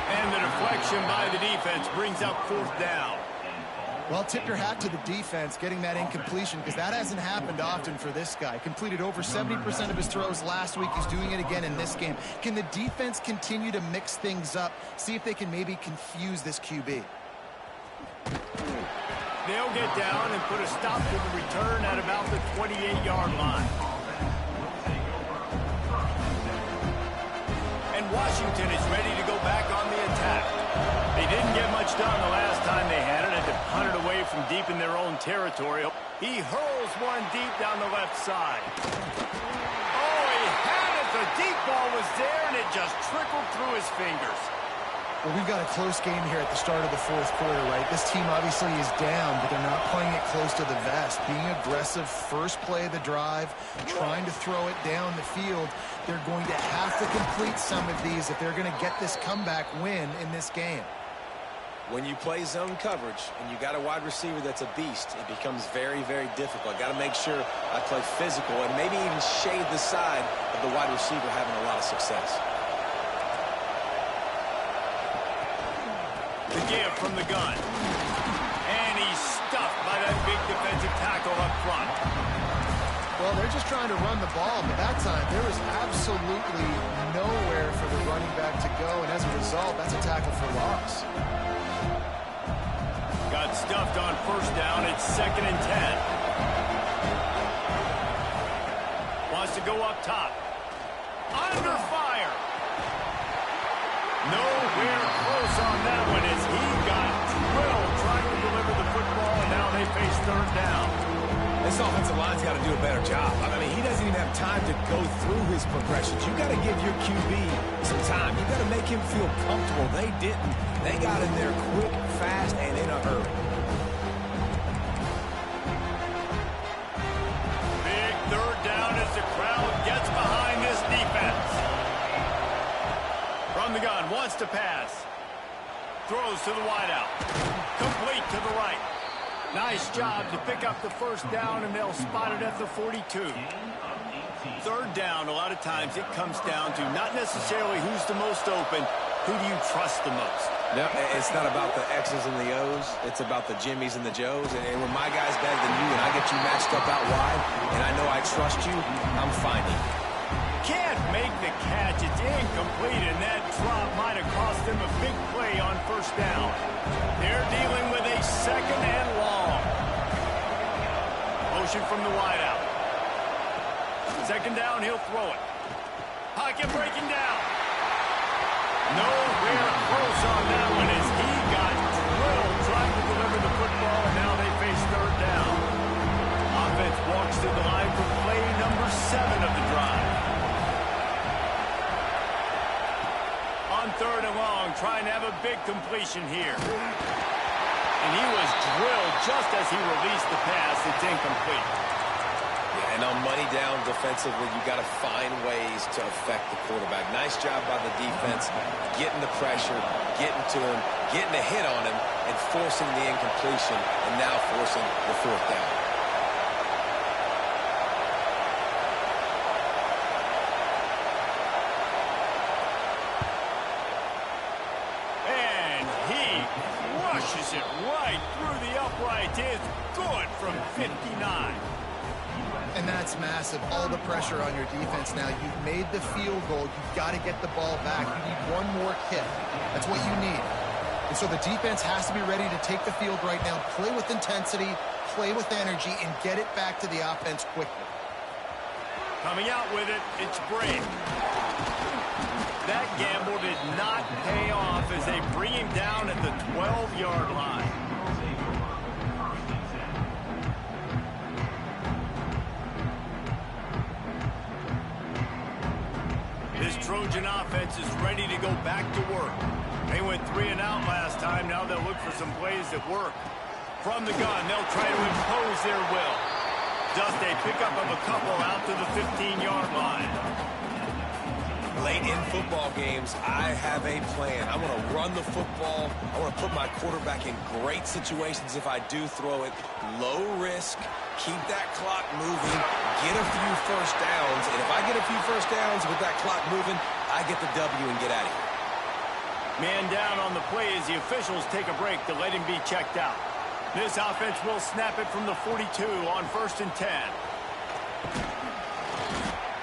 And the deflection by the defense brings up fourth down. Well, tip your hat to the defense getting that incompletion, because that hasn't happened often for this guy. Completed over 70% of his throws last week. He's doing it again in this game. Can the defense continue to mix things up? See if they can maybe confuse this QB. They'll get down and put a stop to the return at about the 28-yard line. And Washington is ready to go back on the attack. They didn't get much done the last time they had it. Had to punt it away from deep in their own territory. He hurls one deep down the left side. Oh, he had it. The deep ball was there, and it just trickled through his fingers. Well, we've got a close game here at the start of the fourth quarter, right? This team obviously is down, but they're not playing it close to the vest. Being aggressive, first play of the drive, trying to throw it down the field. They're going to have to complete some of these if they're going to get this comeback win in this game. When you play zone coverage and you got a wide receiver that's a beast, it becomes very, very difficult. Got to make sure I play physical and maybe even shade the side of the wide receiver having a lot of success. The give from the gun. And he's stuffed by that big defensive tackle up front. Well, they're just trying to run the ball, but that time there was absolutely nowhere for the running back to go, and as a result, that's a tackle for loss. Got stuffed on first down. It's 2nd and 10. Wants to go up top. Under fire. Nowhere close on that one as he got drilled trying to deliver the football, and now they face third down. This offensive line's got to do a better job. I mean, he doesn't even have time to go through his progressions. You got to give your QB some time. You got to make him feel comfortable. They didn't. They got in there quick, fast, and in a hurry. Big third down as the crowd gets behind this defense. From the gun, wants to pass. Throws to the wideout. Complete to the right. Nice job to pick up the first down, and they'll spot it at the 42. Third down, a lot of times it comes down to not necessarily who's the most open, who do you trust the most? No, it's not about the X's and the O's. It's about the Jimmys and the Joes. And when my guy's better than you and I get you matched up out wide, and I know I trust you, I'm finding you. Can't make the catch. It's incomplete, and that drop might have cost them a big play on first down. They're dealing with a 2nd and long. Motion from the wideout. 2nd down, he'll throw it. Pocket breaking down. Nowhere close on that one as he got drilled trying to deliver the football, and now they face third down. Offense walks to the line for play number 7 of the drive. On third and long, trying to have a big completion here. And he was drilled just as he released the pass. It's incomplete. Yeah, and on money down defensively, you got to find ways to affect the quarterback. Nice job by the defense, getting the pressure, getting to him, getting a hit on him, and forcing the incompletion, and now forcing the fourth down. And he rushes it right through the upright. It's good from 59. And that's massive. All the pressure on your defense now. You've made the field goal. You've got to get the ball back. You need one more kick. That's what you need. And so the defense has to be ready to take the field right now, play with intensity, play with energy, and get it back to the offense quickly. Coming out with it, it's Brady. That gamble did not pay off as they bring him down at the 12-yard line. This Trojan offense is ready to go back to work. They went 3 and out last time. Now they'll look for some plays that work. From the gun, they'll try to impose their will. Just a pickup of a couple out to the 15-yard line. Late in football games, I have a plan. I want to run the football. I want to put my quarterback in great situations if I do throw it. Low risk, keep that clock moving, get a few first downs. And if I get a few first downs with that clock moving, I get the W and get out of here. Man down on the play as the officials take a break to let him be checked out. This offense will snap it from the 42 on 1st and 10.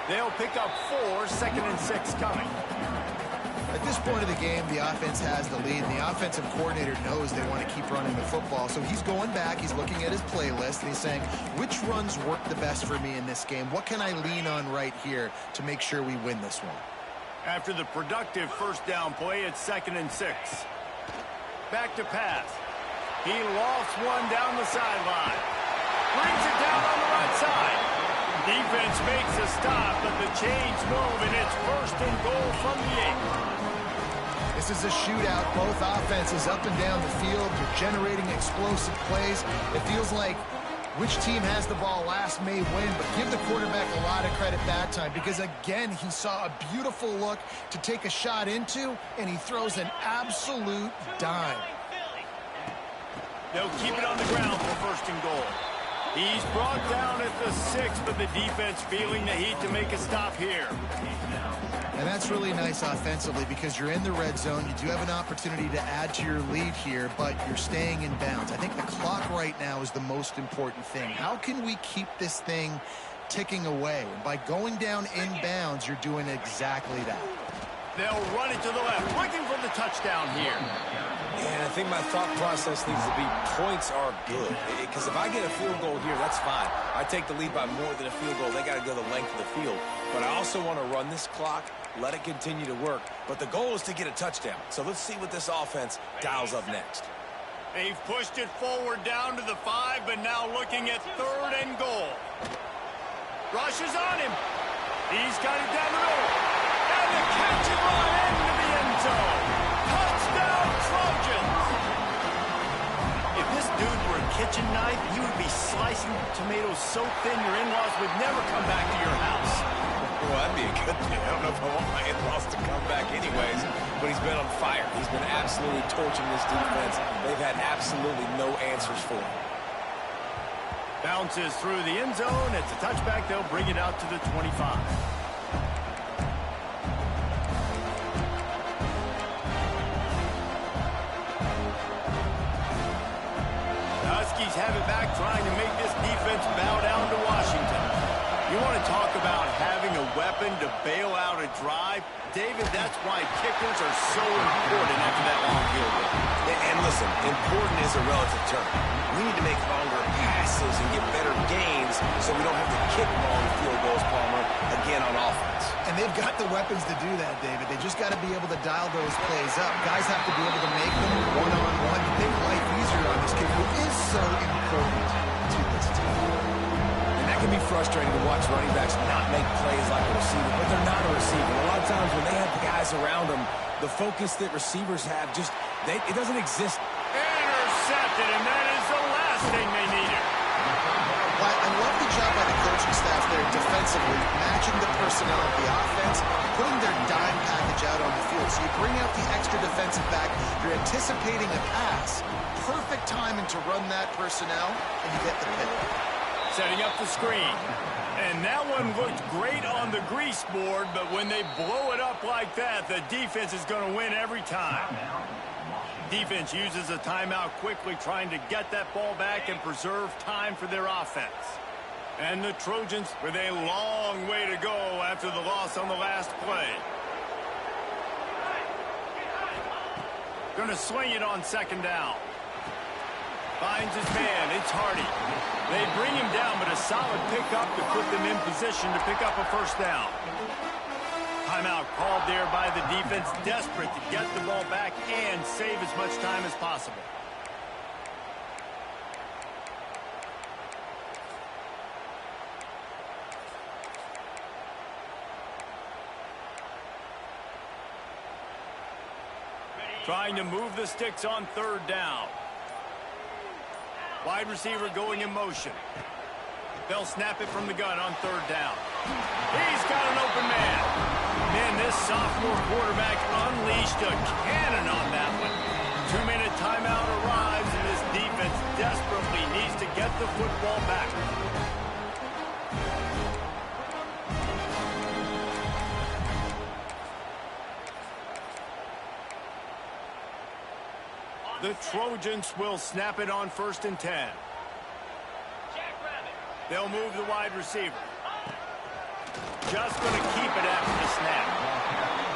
They'll pick up 4, 2nd and 6 coming. At this point of the game, the offense has the lead, and the offensive coordinator knows they want to keep running the football. So he's going back, he's looking at his playlist, and he's saying, which runs work the best for me in this game? What can I lean on right here to make sure we win this one? After the productive first down play, it's 2nd and 6. Back to pass. He lofts one down the sideline. Brings it down on the right side. Defense makes a stop, but the chains move, and it's 1st and goal from the 8. This is a shootout. Both offenses up and down the field. They're generating explosive plays. It feels like which team has the ball last may win, but give the quarterback a lot of credit that time because, again, he saw a beautiful look to take a shot into, and he throws an absolute dime. They'll keep it on the ground for 1st and goal. He's brought down at the 6, but the defense feeling the heat to make a stop here. And that's really nice offensively because you're in the red zone. You do have an opportunity to add to your lead here, but you're staying in bounds. I think the clock right now is the most important thing. How can we keep this thing ticking away? And by going down in bounds, you're doing exactly that. They'll run it to the left, looking for the touchdown here. And I think my thought process needs to be points are good. Because if I get a field goal here, that's fine. I take the lead by more than a field goal. They got to go the length of the field. But I also want to run this clock, let it continue to work. But the goal is to get a touchdown. So let's see what this offense dials up next. They've pushed it forward down to the 5, but now looking at 3rd and goal. Rushes on him. He's got it down the middle. And the catch is on into the end zone. Touchdown, Trojans! If this dude were a kitchen knife, you would be slicing tomatoes so thin your in-laws would never come back to your house. Well, that'd be a good thing. I don't know if I want my in-laws to come back anyways, but he's been on fire. He's been absolutely torching this defense. They've had absolutely no answers for him. Bounces through the end zone. It's a touchback. They'll bring it out to the 25. Huskies have it back, trying to make this defense bow down to Washington. You want to talk about having a weapon to bail out a drive? David, that's why kickers are so important after that long field goal. And listen, important is a relative term. We need to make longer passes and get better gains so we don't have to kick long field goals, Palmer, again on offense. And they've got the weapons to do that, David. They just got to be able to dial those plays up. Guys have to be able to make them one-on-one to make life easier on this kid, who is so important to this team. And that can be frustrating to watch running backs not make plays like a receiver, but they're not a receiver. A lot of times when they have guys around them, the focus that receivers have just, it doesn't exist. Intercepted, and that is the last thing they needed. Well, I love the job by the coaching staff there defensively, matching the personnel of the offense, putting their dime package out on the field. So you bring out the extra defensive back, you're anticipating a pass. Perfect timing to run that personnel, and you get the pick. Setting up the screen. And that one looked great on the grease board, but when they blow it up like that, the defense is going to win every time. Defense uses a timeout quickly, trying to get that ball back and preserve time for their offense. And the Trojans with a long way to go after the loss on the last play. Going to swing it on second down. Finds his man. It's Hardy. They bring him down, but a solid pickup to put them in position to pick up a first down. Timeout called there by the defense, desperate to get the ball back and save as much time as possible. Trying to move the sticks on third down. Wide receiver going in motion. They'll snap it from the gun on third down. He's got an open man. Man, this sophomore quarterback unleashed a cannon on that one. 2-minute timeout arrives, and this defense desperately needs to get the football back. The Trojans will snap it on 1st and 10. They'll move the wide receiver. Just going to keep it after the snap.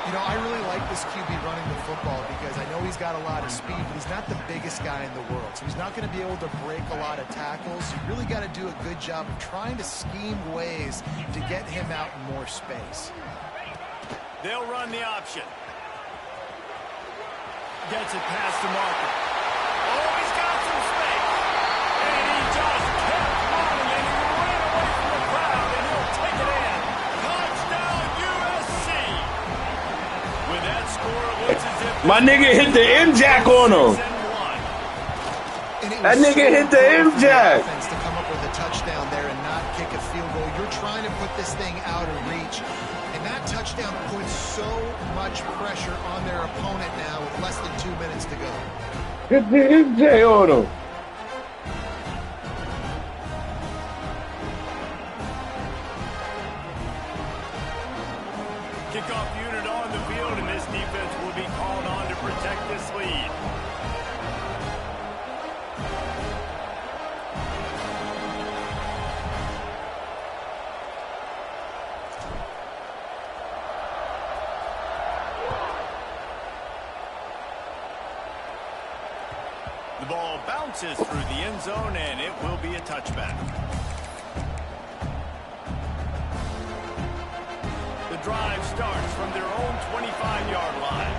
You know, I really like this QB running the football because I know he's got a lot of speed, but he's not the biggest guy in the world. So he's not going to be able to break a lot of tackles. You really got to do a good job of trying to scheme ways to get him out in more space. They'll run the option. Gets it past the marker. Oh, he's got some space. And he just kept running, and he ran away from the crowd, and he'll take it in. Touchdown, USC. With that score, it looks as if my nigga hit the M-Jack on him. That nigga hit the M-Jack. To come up with a touchdown there and not kick a field goal. You're trying to put this thing out of reach. That touchdown puts so much pressure on their opponent now with less than 2 minutes to go. Hit the MJ on him. Kickoff unit on the field, and this defense will be called on to protect this lead. The ball bounces through the end zone, and it will be a touchback. The drive starts from their own 25-yard line.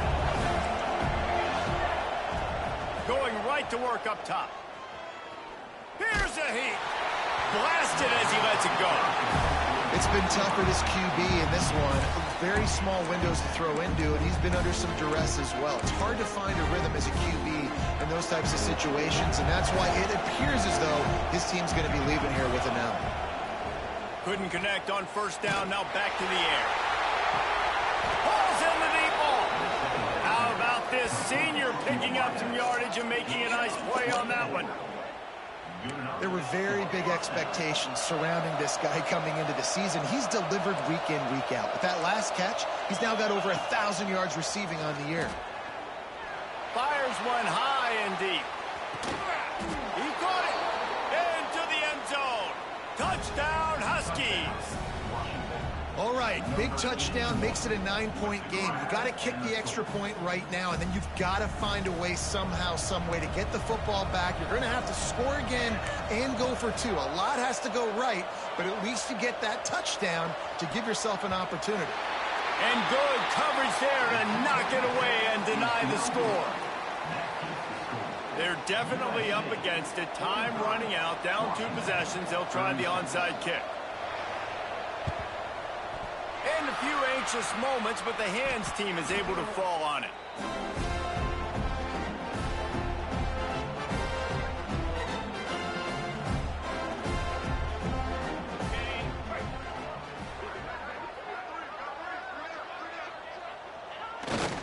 Going right to work up top. Here's a heat. Blasted as he lets it go. It's been tough for this QB in this one. Very small windows to throw into, and he's been under some duress as well. It's hard to find a rhythm as a QB in those types of situations, and that's why it appears as though his team's going to be leaving here with an L. Couldn't connect on first down, now back to the air. Pulls in the deep ball. How about this senior picking up some yardage and making a nice play on that one? There were very big expectations surrounding this guy coming into the season. He's delivered week in, week out. With that last catch, he's now got over 1,000 yards receiving on the year. Fires one high and deep. He caught it into the end zone. Touchdown, Huskies. All right, big touchdown makes it a 9-point game. You got to kick the extra point right now, and then you've got to find a way somehow, some way to get the football back. You're going to have to score again and go for two. A lot has to go right, but at least you get that touchdown to give yourself an opportunity. And good coverage there to knock it away and deny the score. They're definitely up against it. Time running out, down 2 possessions. They'll try the onside kick. And a few anxious moments, but the hands team is able to fall on it.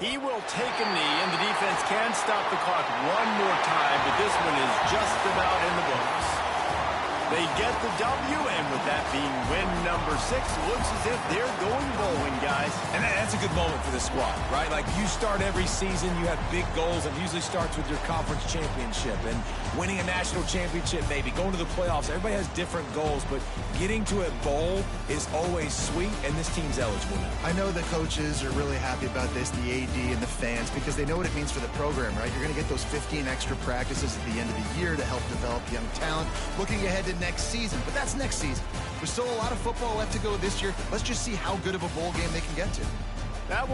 He will take a knee, and the defense can stop the clock one more time, but this one is just about in the books. They get the W, and with that being win number 6, looks as if they're going bowling, guys. And that's a good moment for the squad, right? Like, you start every season, you have big goals, and it usually starts with your conference championship and winning a national championship, maybe going to the playoffs. Everybody has different goals, but getting to a bowl is always sweet, and this team's eligible now. I know the coaches are really happy about this, the AD and the fans, because they know what it means for the program, right? You're going to get those 15 extra practices at the end of the year to help develop young talent. Looking ahead to next season, but that's next season. There's still a lot of football left to go this year. Let's just see how good of a bowl game they can get to. That will